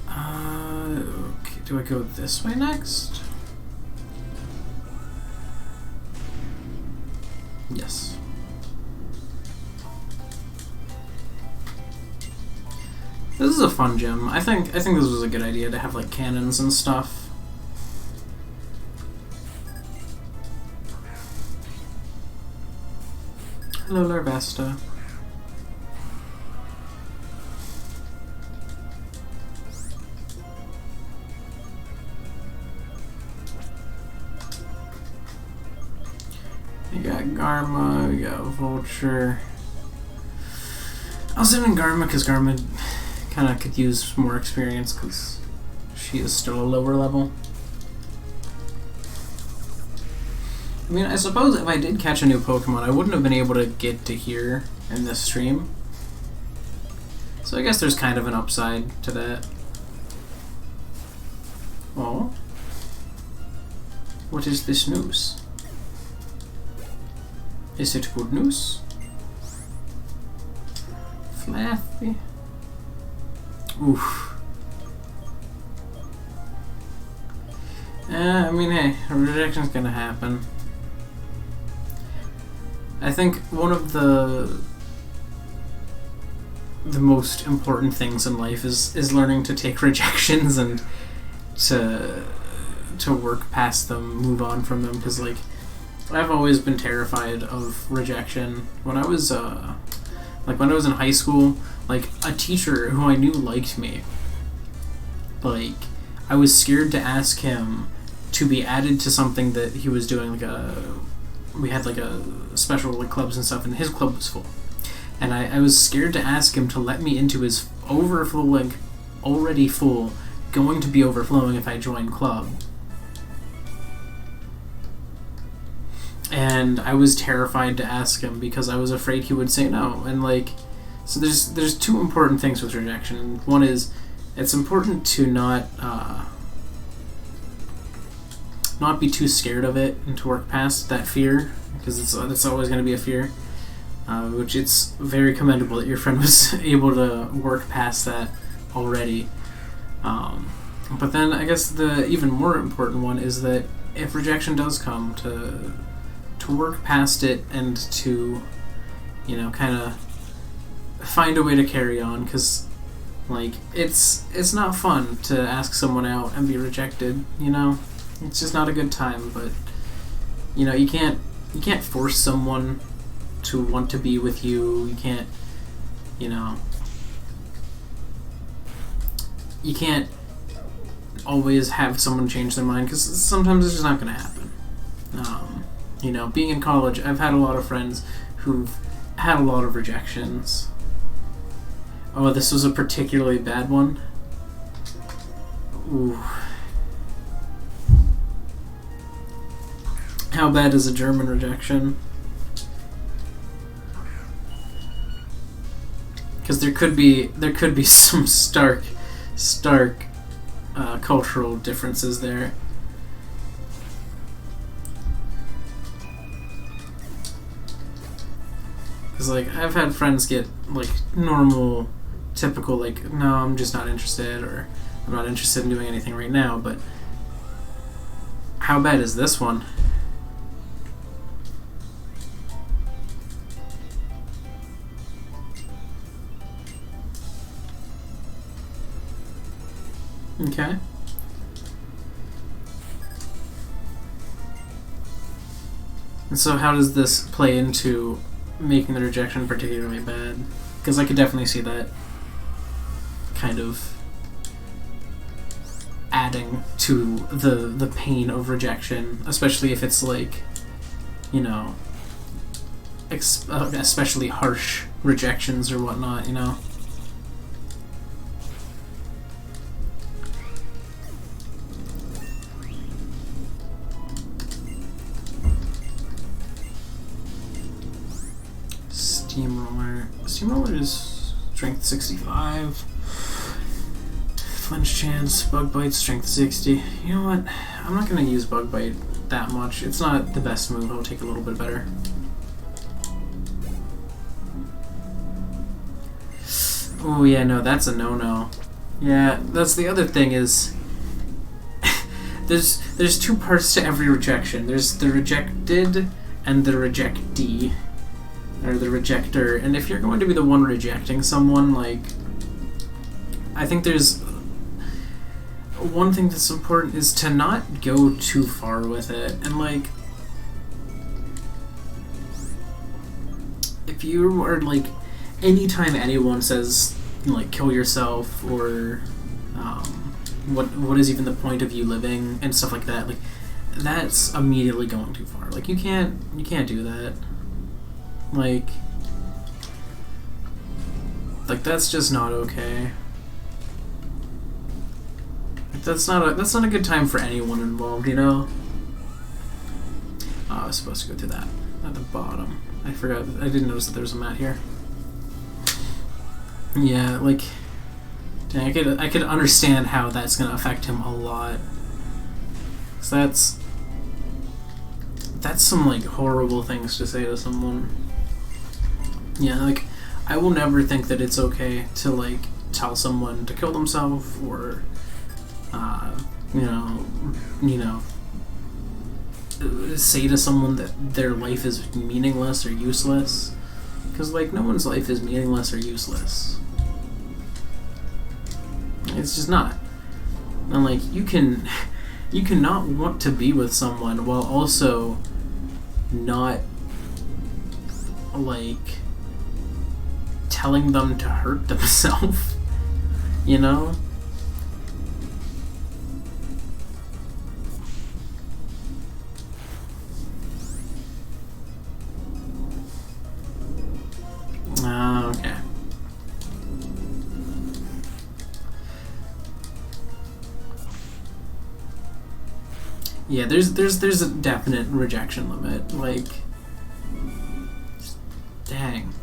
Okay, do I go this way next? Yes. This is a fun gym. I think this was a good idea to have like cannons and stuff. Hello, Larvesta. You got Garma, you got Vulture. I was in Garma because Garma kind of could use more experience because she is still a lower level. I mean, I suppose if I did catch a new Pokemon, I wouldn't have been able to get to here in this stream. So I guess there's kind of an upside to that. Oh. What is this news? Is it good news? Fluffy. Oof. I mean, hey, a rejection's gonna happen. I think one of the most important things in life is learning to take rejections and to work past them, move on from them, because like I've always been terrified of rejection. When I was in high school, like a teacher who I knew liked me, like I was scared to ask him to be added to something that he was doing. We had like a special like clubs and stuff, and his club was full, and I was scared to ask him to let me into his overflow, like already full, going to be overflowing if I joined club. And I was terrified to ask him because I was afraid he would say no. And like, so there's two important things with rejection. One is it's important to not be too scared of it and to work past that fear, because it's always going to be a fear. Which it's very commendable that your friend was able to work past that already. But then I guess the even more important one is that if rejection does come, to work past it and to, you know, kind of find a way to carry on, because like it's not fun to ask someone out and be rejected, you know. It's just not a good time. But you know, you can't force someone to want to be with you. You can't, you know, you can't always have someone change their mind, because sometimes it's just not going to happen. You know, being in college, I've had a lot of friends who've had a lot of rejections. Oh, this was a particularly bad one. Ooh. How bad is a German rejection? Because there could be some stark cultural differences there. Because like I've had friends get like normal, typical like, no, I'm just not interested, or I'm not interested in doing anything right now. But how bad is this one? Okay. And so how does this play into making the rejection particularly bad? Because I could definitely see that kind of adding to the pain of rejection, especially if it's like, you know, especially harsh rejections or whatnot, you know. Steamroller. Steamroller is strength 65. Flinch chance, bug bite, strength 60. You know what? I'm not gonna use bug bite that much. It's not the best move. I'll take a little bit better. Oh yeah, no, that's a no-no. Yeah, that's the other thing is there's two parts to every rejection. There's the rejected and the rejectee, or the rejector. And if you're going to be the one rejecting someone, like, I think there's one thing that's important is to not go too far with it. And like, if you are like, anytime anyone says like kill yourself or what is even the point of you living and stuff like that, like that's immediately going too far. Like you can't do that. Like that's just not okay. That's not a good time for anyone involved, you know? Oh, I was supposed to go through that at the bottom. I forgot. I didn't notice that there was a mat here. Yeah, like, dang, I could understand how that's gonna affect him a lot. 'Cause that's some like horrible things to say to someone. Yeah, like I will never think that it's okay to like tell someone to kill themselves or you know, say to someone that their life is meaningless or useless, because like no one's life is meaningless or useless. It's just not. And like you cannot want to be with someone while also not like telling them to hurt themselves, you know? Okay. Yeah, there's a definite rejection limit. Like, dang,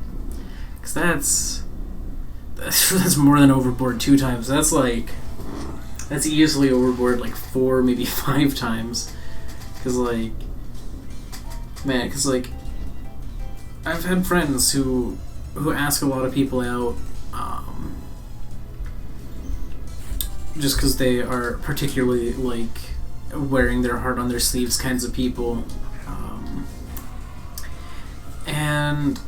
because that's more than overboard 2 times. That's easily overboard like 4, maybe 5 times. Because like, man, because like, I've had friends who ask a lot of people out, just because they are particularly like wearing their heart on their sleeves kinds of people, and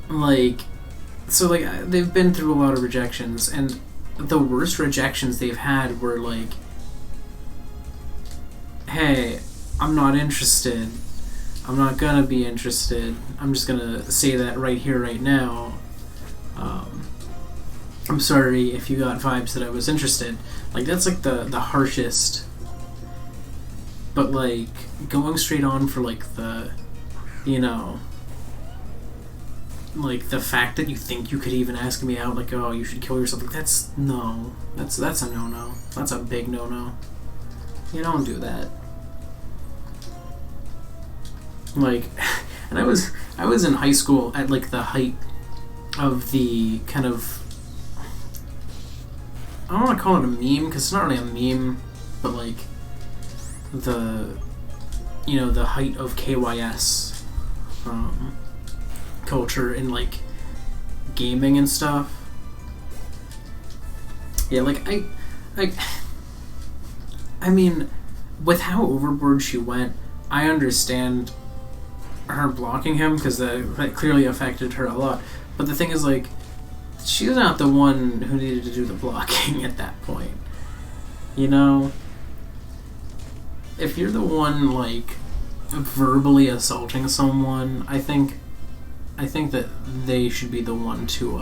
like, so like they've been through a lot of rejections, and the worst rejections they've had were like, hey, I'm not interested, I'm not gonna be interested, I'm just gonna say that right here, right now. I'm sorry if you got vibes that I was interested. Like, that's like the harshest. But like, going straight on for like the, you know, like the fact that you think you could even ask me out, like, oh, you should kill yourself, like that's a no-no. That's a big no-no. You don't do that. Like, and I was in high school at like the height of the kind of, I don't want to call it a meme because it's not really a meme, but like the height of KYS culture in like gaming and stuff. Yeah, like I mean, with how overboard she went, I understand her blocking him because that clearly affected her a lot. But the thing is, like, she's not the one who needed to do the blocking at that point. You know? If you're the one, like, verbally assaulting someone, I think that they should be the one to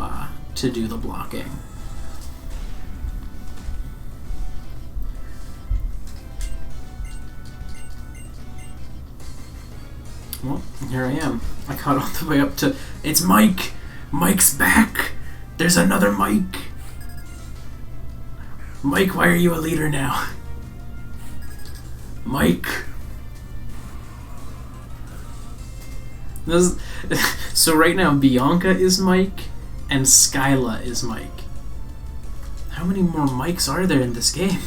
do the blocking. Well, here I am. I got all the way up to... It's Mike! Mike's back! There's another Mike! Mike, why are you a leader now? Mike! This, so right now, Bianca is Mike, and Skyla is Mike. How many more Mikes are there in this game?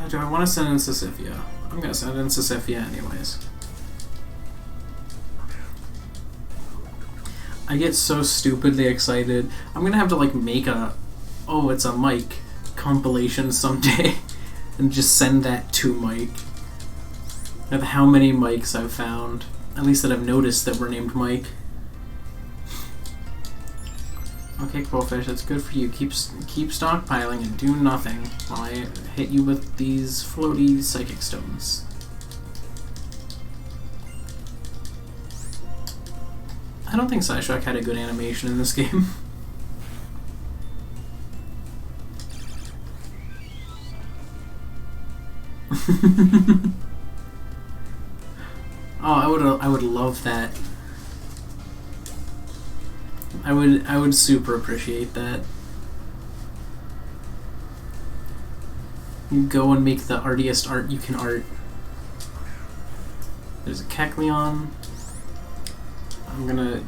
Do I want to send in Sisyphia? I'm going to send in Sisyphia anyways. I get so stupidly excited. I'm going to have to like make a, oh, it's a Mike compilation someday and just send that to Mike. Of how many Mikes I've found. At least that I've noticed that were named Mike. Okay, Quillfish, that's good for you. Keep stockpiling and do nothing while I hit you with these floaty psychic stones. I don't think Psyshock had a good animation in this game. Oh, I would love that. I would super appreciate that. You go and make the artiest art you can art. There's a Kecleon. I'm gonna...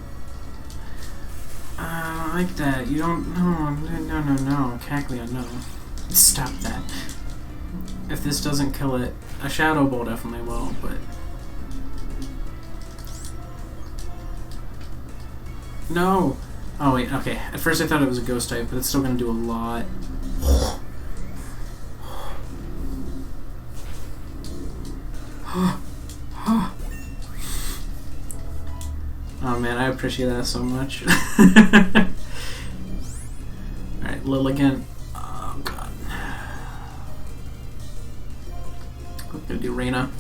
like that. You don't... No. Kecleon, no. Stop that. If this doesn't kill it, a Shadow Ball definitely will, but... No! Oh wait, okay. At first I thought it was a ghost type, but it's still gonna do a lot. Oh man, I appreciate that so much. Alright, Lil again. Oh god. I'm gonna do Raina.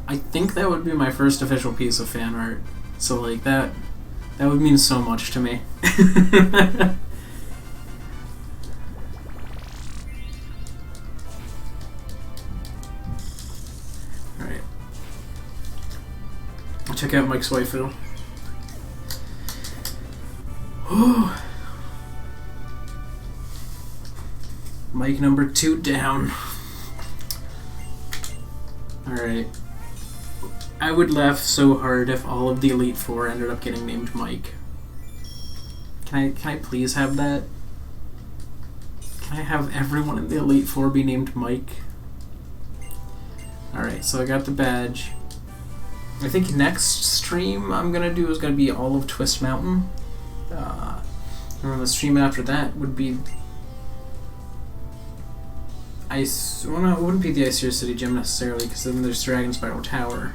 I think that would be my first official piece of fan art. So like that would mean so much to me. Alright. I'll check out Mike's waifu. Mike number 2 down. Alright. I would laugh so hard if all of the Elite Four ended up getting named Mike. Can I please have that? Can I have everyone in the Elite Four be named Mike? Alright, so I got the badge. I think next stream I'm gonna do is gonna be all of Twist Mountain. And then the stream after that would be Ice. Well, no, it wouldn't be the Ice City Gym necessarily, because then there's Dragon Spiral Tower.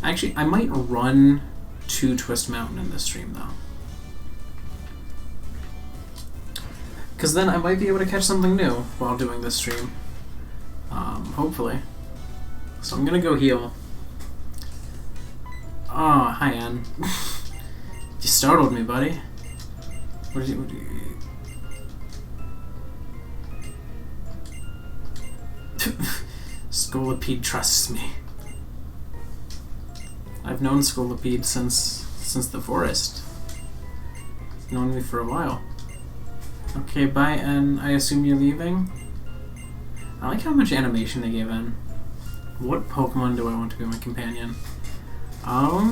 Actually, I might run to Twist Mountain in this stream, though. Because then I might be able to catch something new while doing this stream. Hopefully. So I'm gonna go heal. Oh, hi, Ann. You startled me, buddy. What did you... Scolipede trusts me. I've known Scolipede since the forest. Known me for a while. Okay, bye, and I assume you're leaving? I like how much animation they gave in. What Pokemon do I want to be my companion? Are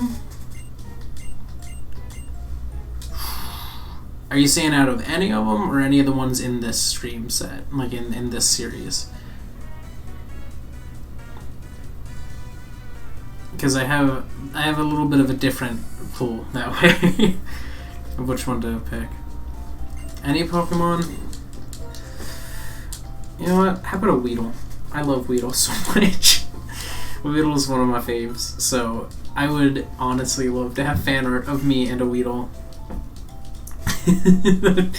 you saying out of any of them, or any of the ones in this stream set? Like in this series? Because I have a little bit of a different pool that way of which one to pick. Any Pokemon? You know what? How about a Weedle? I love Weedle so much. Weedle is one of my faves, so I would honestly love to have fan art of me and a Weedle. That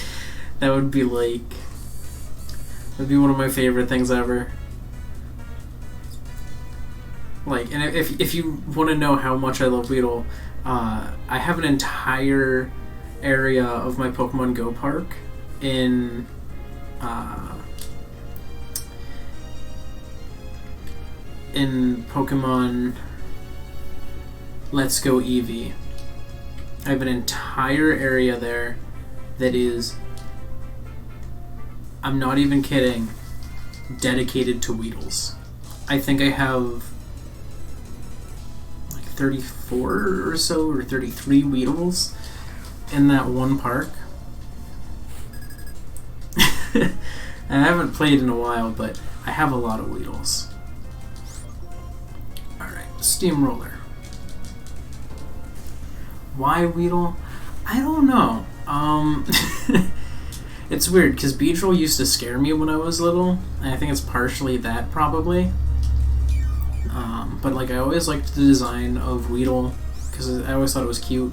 would be like... That'd be one of my favorite things ever. Like, and if you want to know how much I love Weedle, I have an entire area of my Pokemon Go park in Pokemon Let's Go Eevee. I have an entire area there that is, I'm not even kidding, dedicated to Weedles. I think I have like 34 or so, or 33 Weedles in that one park. And I haven't played in a while, but I have a lot of Weedles. Alright, Steamroller. Why Weedle? I don't know. It's weird, because Beedrill used to scare me when I was little, and I think it's partially that, probably. But like, I always liked the design of Weedle, because I always thought it was cute,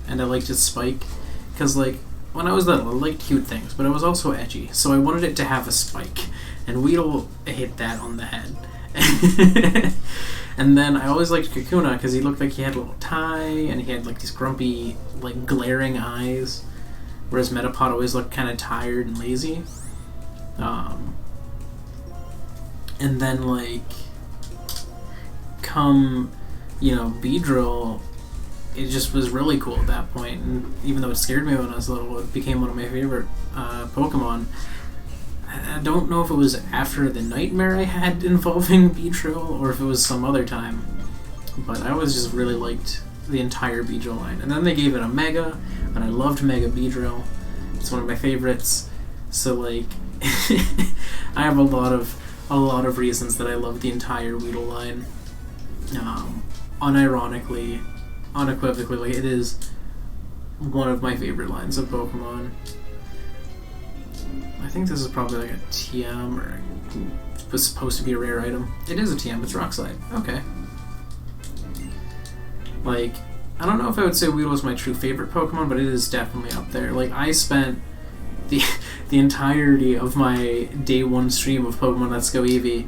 and I liked its spike, because like, when I was little, I liked cute things, but it was also edgy, so I wanted it to have a spike, and Weedle hit that on the head. And then I always liked Kakuna, because he looked like he had a little tie, and he had like these grumpy, like glaring eyes, whereas Metapod always looked kind of tired and lazy. And then like, come, you know, Beedrill, it just was really cool at that point, and even though it scared me when I was little, it became one of my favorite Pokemon. I don't know if it was after the nightmare I had involving Beedrill, or if it was some other time, but I always just really liked the entire Beedrill line. And then they gave it a Mega, and I loved Mega Beedrill. It's one of my favorites. So like, I have a lot of reasons that I love the entire Weedle line. Unironically, unequivocally, like, it is one of my favorite lines of Pokemon. I think this is probably like a TM, or it was supposed to be a rare item. It is a TM, it's Rock Slide. Okay. Like, I don't know if I would say Weedle is my true favorite Pokemon, but it is definitely up there. Like, I spent the entirety of my day one stream of Pokemon Let's Go Eevee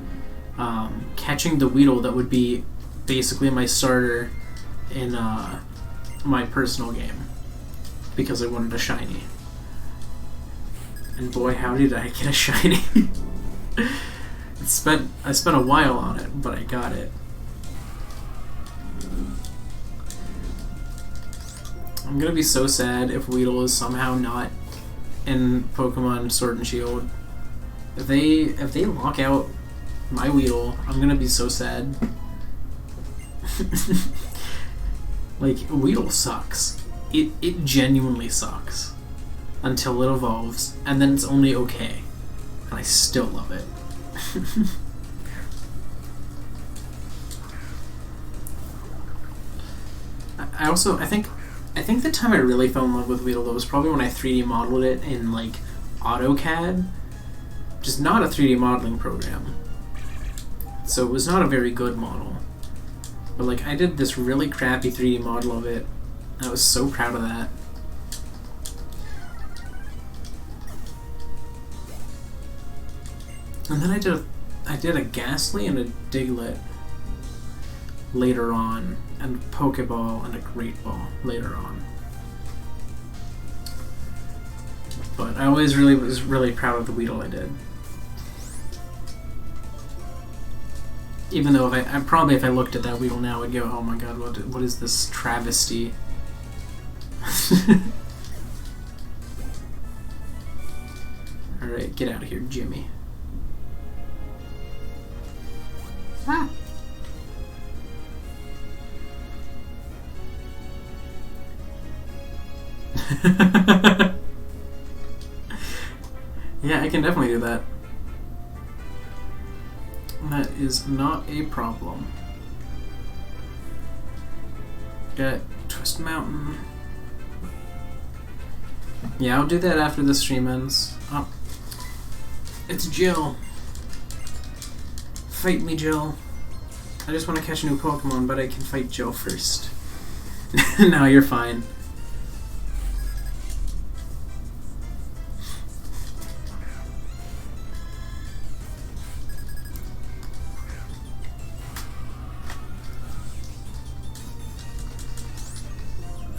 catching the Weedle that would be basically my starter in my personal game, because I wanted a shiny. And boy, how did I get a shiny. I spent a while on it, but I got it. I'm gonna be so sad if Weedle is somehow not in Pokemon Sword and Shield. If they lock out my Weedle, I'm gonna be so sad. Like, Weedle sucks. It genuinely sucks. Until it evolves, and then it's only okay. And I still love it. I think the time I really fell in love with Weedle, though, was probably when I 3D modeled it in, like, AutoCAD. Just not a 3D modeling program. So it was not a very good model. But, like, I did this really crappy 3D model of it, and I was so proud of that. And then I did a Ghastly and a Diglett later on, and a Pokeball and a Great Ball later on. But I always was really proud of the Weedle I did. Even though if I looked at that Weedle now, I'd go, oh my god, what is this travesty? Alright, get out of here, Jimmy. Ah. Yeah, I can definitely do that. That is not a problem. Got Twist Mountain. Yeah, I'll do that after the stream ends. Oh. It's Jill. Fight me, Jill. I just want to catch a new Pokemon, but I can fight Jill first. No, you're fine.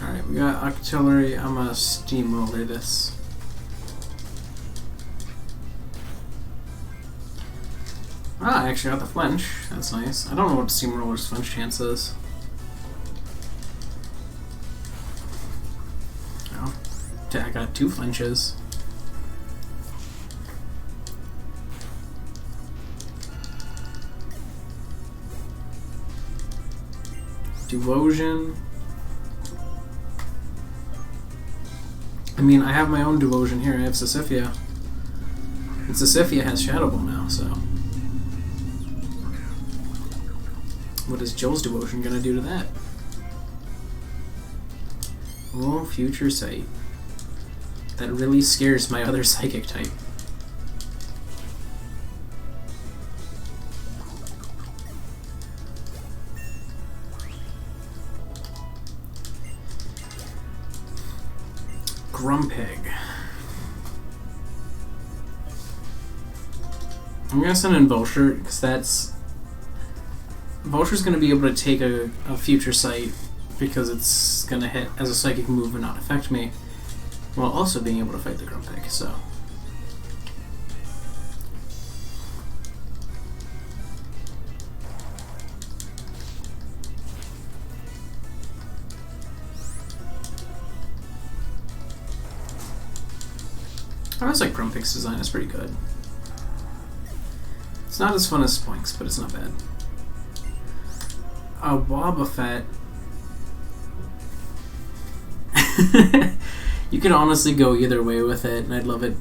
Alright, we got Octillery. I'm gonna steamroller this. Ah, I actually got the flinch. That's nice. I don't know what Steamroller's flinch chance is. 2 flinches. Devotion. I mean, I have my own devotion here. I have Sisyphia. And Sisyphia has Shadow Ball now, so... What is Joel's devotion gonna do to that? Oh, Future Sight. That really scares my other psychic type. Grumpig. I'm gonna send in Vulture, because that's... Vulture's gonna be able to take a Future Sight, because it's gonna hit as a psychic move and not affect me, while also being able to fight the Grumpig, so... I always like Grumpig's design, it's pretty good. It's not as fun as Spoinks, but it's not bad. A Wobbuffet. You could honestly go either way with it, and I'd love it.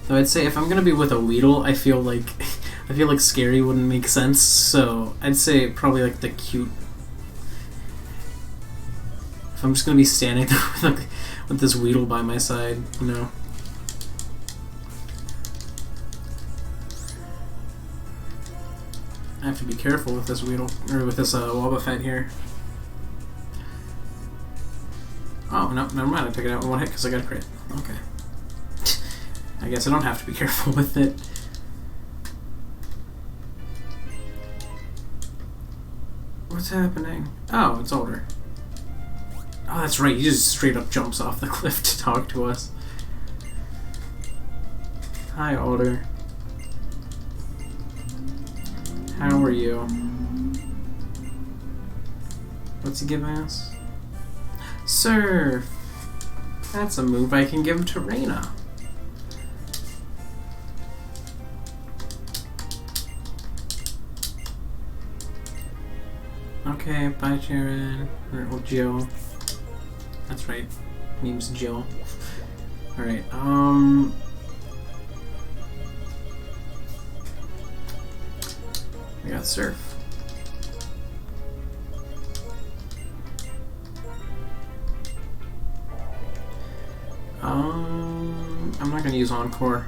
Though I'd say if I'm gonna be with a Weedle, I feel like Scary wouldn't make sense. So I'd say probably like the cute. If I'm just gonna be standing there with this Weedle by my side, you know. I have to be careful with this Weedle, or with this Wobbuffet here. Oh, no, never mind, I took it out in one hit because I got a crit. Okay. I guess I don't have to be careful with it. What's happening? Oh, it's older. Oh, that's right, he just straight up jumps off the cliff to talk to us. Hi, Alder. How are you? What's he giving us? Surf! That's a move I can give to Raina. Okay, bye, Sharon. Or Jill. That's right. Name's Jill. Alright, we got Surf. I'm not gonna use Encore.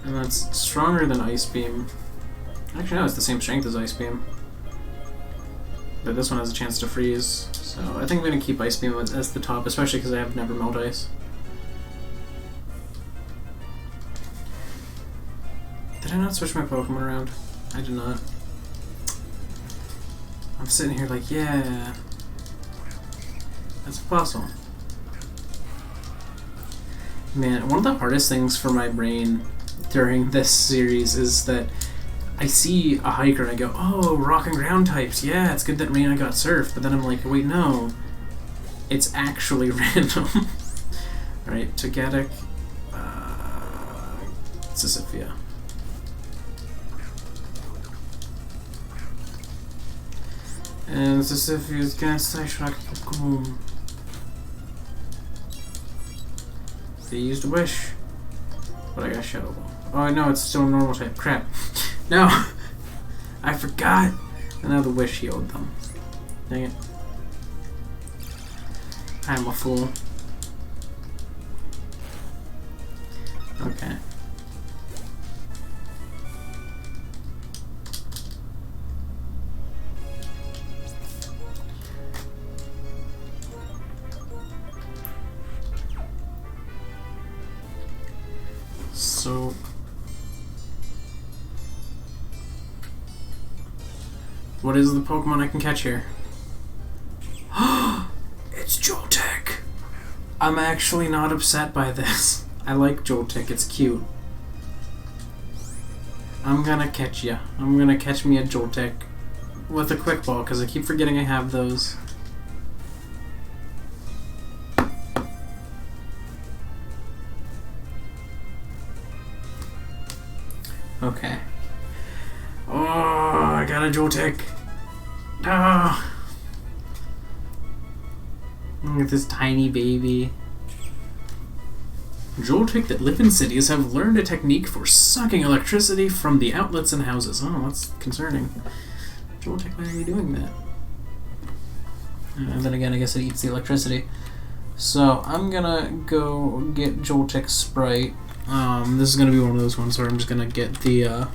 And that's stronger than Ice Beam. Actually, no, it's the same strength as Ice Beam. But this one has a chance to freeze. So I think I'm going to keep Ice Beam as the top, especially because I have Never Melt Ice. Did I not switch my Pokemon around? I did not. I'm sitting here like, yeah. That's a puzzle. Man, one of the hardest things for my brain during this series is that I see a hiker and I go, oh, rock and ground types, yeah, it's good that Raina got Surf, but then I'm like, wait, no, it's actually random. Alright, Togetic, Sisyphia. And Sisyphia's gonna Side Shock Boom. They used a Wish, but I got Shadow Ball. Oh no, it's still a normal type. Crap. No! I forgot! And now the Wish healed them. Dang it. I'm a fool. Okay. So... What is the Pokemon I can catch here? It's Joltik! I'm actually not upset by this. I like Joltik, it's cute. I'm gonna catch ya. I'm gonna catch me a Joltik with a quick ball, because I keep forgetting I have those. Okay. Oh, I got a Joltik. Ah. Look at this tiny baby. Joltik that live in cities have learned a technique for sucking electricity from the outlets in houses. Oh, that's concerning. Joltik, why are you doing that? And then again, I guess it eats the electricity. So, I'm gonna go get Joltik's Sprite. This is gonna be one of those ones where I'm just gonna get the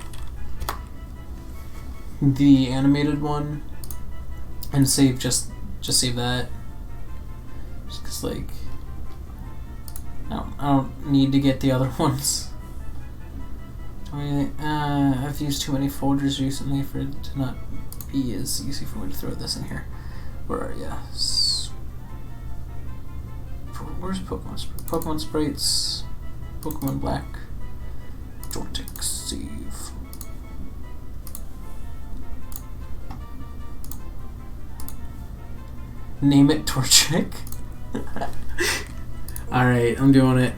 animated one and save just save that. Just 'cause, like, I don't need to get the other ones. I've used too many folders recently for it to not be as easy for me to throw this in here. Where are ya? Where's Pokemon? Pokemon Sprites. Pokemon Black. Joltik save. Name it Torchic. Alright, I'm doing it.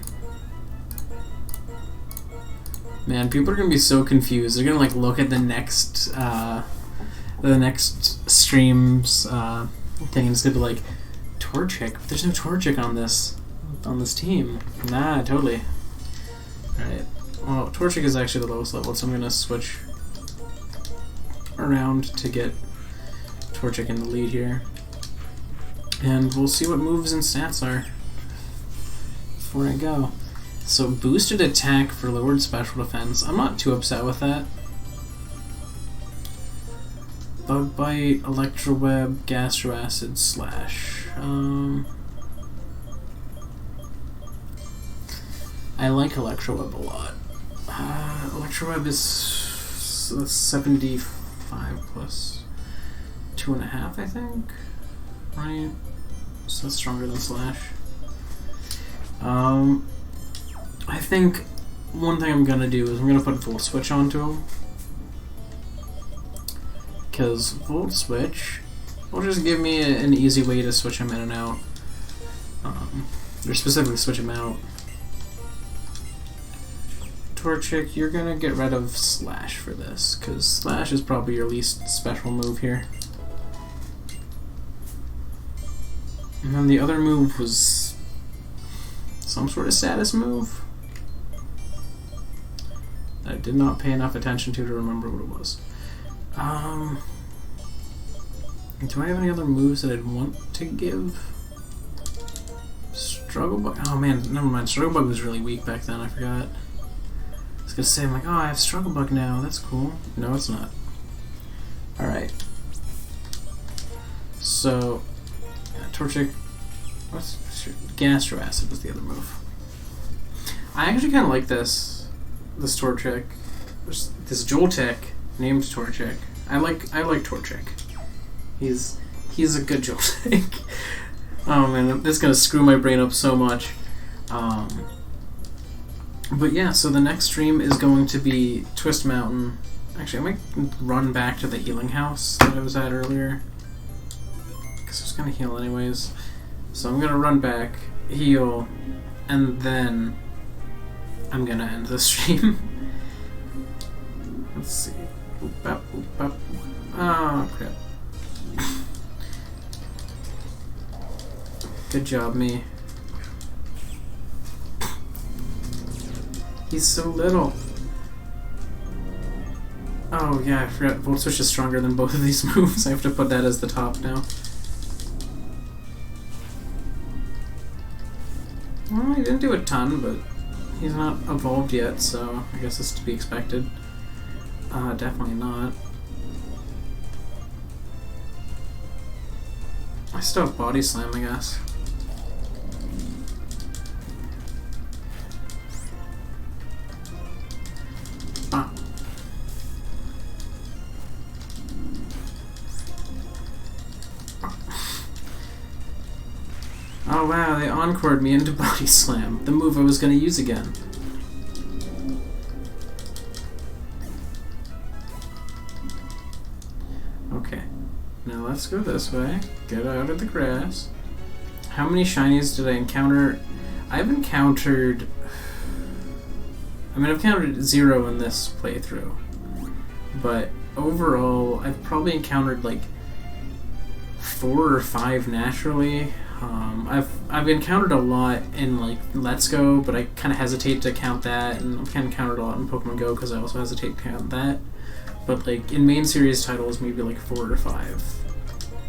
Man, people are gonna be so confused. They're gonna like look at the next stream's thing and it's gonna be like, Torchic? There's no Torchic on this team. Nah, totally. Alright. Well, Torchic is actually the lowest level, so I'm gonna switch around to get Torchic in the lead here. And we'll see what moves and stats are before I go. So boosted attack for lowered special defense. I'm not too upset with that. Bug bite, electro web, gastro acid, slash. I like electro web a lot. Electro web is 75 plus 2.5, I think. Right. So that's stronger than slash. I think one thing I'm gonna do is I'm gonna put Volt Switch onto him. Because Volt Switch will just give me an easy way to switch him in and out. Or specifically switch him out. Torchic, you're gonna get rid of Slash for this, because Slash is probably your least special move here. And then the other move was some sort of status move that I did not pay enough attention to remember what it was. Do I have any other moves that I'd want to give? Struggle Bug? Oh man, never mind. Struggle Bug was really weak back then, I forgot. I was gonna say, I'm like, oh, I have Struggle Bug now, that's cool. No, it's not. Alright. So, Torchic, what's Gastro Acid was the other move. I actually kind of like this Torchic, this Joltik named Torchic. I like Torchic. He's a good Joltik. Oh man, this is gonna screw my brain up so much. But yeah, so the next stream is going to be Twist Mountain. Actually, I might run back to the healing house that I was at earlier, because I was gonna heal anyways. So I'm gonna run back, heal, and then I'm gonna end the stream. Let's see. Oop, up, oop, up. Oh, crap. Good job, me. He's so little. Oh yeah, I forgot. Volt Switch is stronger than both of these moves. I have to put that as the top now. Well, he didn't do a ton, but he's not evolved yet, so I guess it's to be expected. Definitely not. I still have Body Slam, I guess. Oh wow, they encored me into Body Slam, the move I was going to use again. Okay, now let's go this way. Get out of the grass. How many shinies did I encounter? I've encountered... I've encountered 0 in this playthrough. But overall, I've probably encountered like 4 or 5 naturally. I've encountered a lot in like Let's Go, but I kind of hesitate to count that, and I've kind of encountered a lot in Pokemon Go because I also hesitate to count that. But like in main series titles, maybe like 4 or 5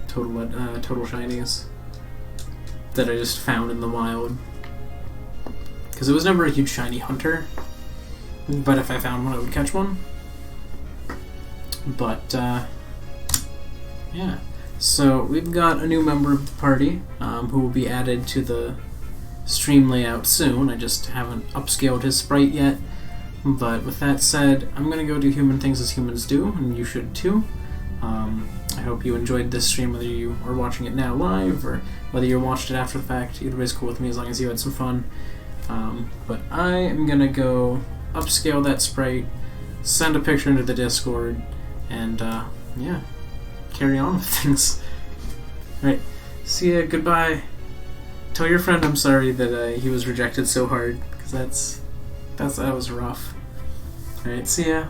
total shinies that I just found in the wild. Because it was never a huge shiny hunter, but if I found one, I would catch one. But yeah. So we've got a new member of the party who will be added to the stream layout soon. I just haven't upscaled his sprite yet. But with that said, I'm going to go do human things as humans do, and you should too. I hope you enjoyed this stream, whether you are watching it now live or whether you watched it after the fact. Either way is cool with me as long as you had some fun. But I am going to go upscale that sprite, send a picture into the Discord, and yeah. Carry on with things. Alright, see ya, goodbye. Tell your friend I'm sorry that he was rejected so hard, because that was rough. Alright, see ya.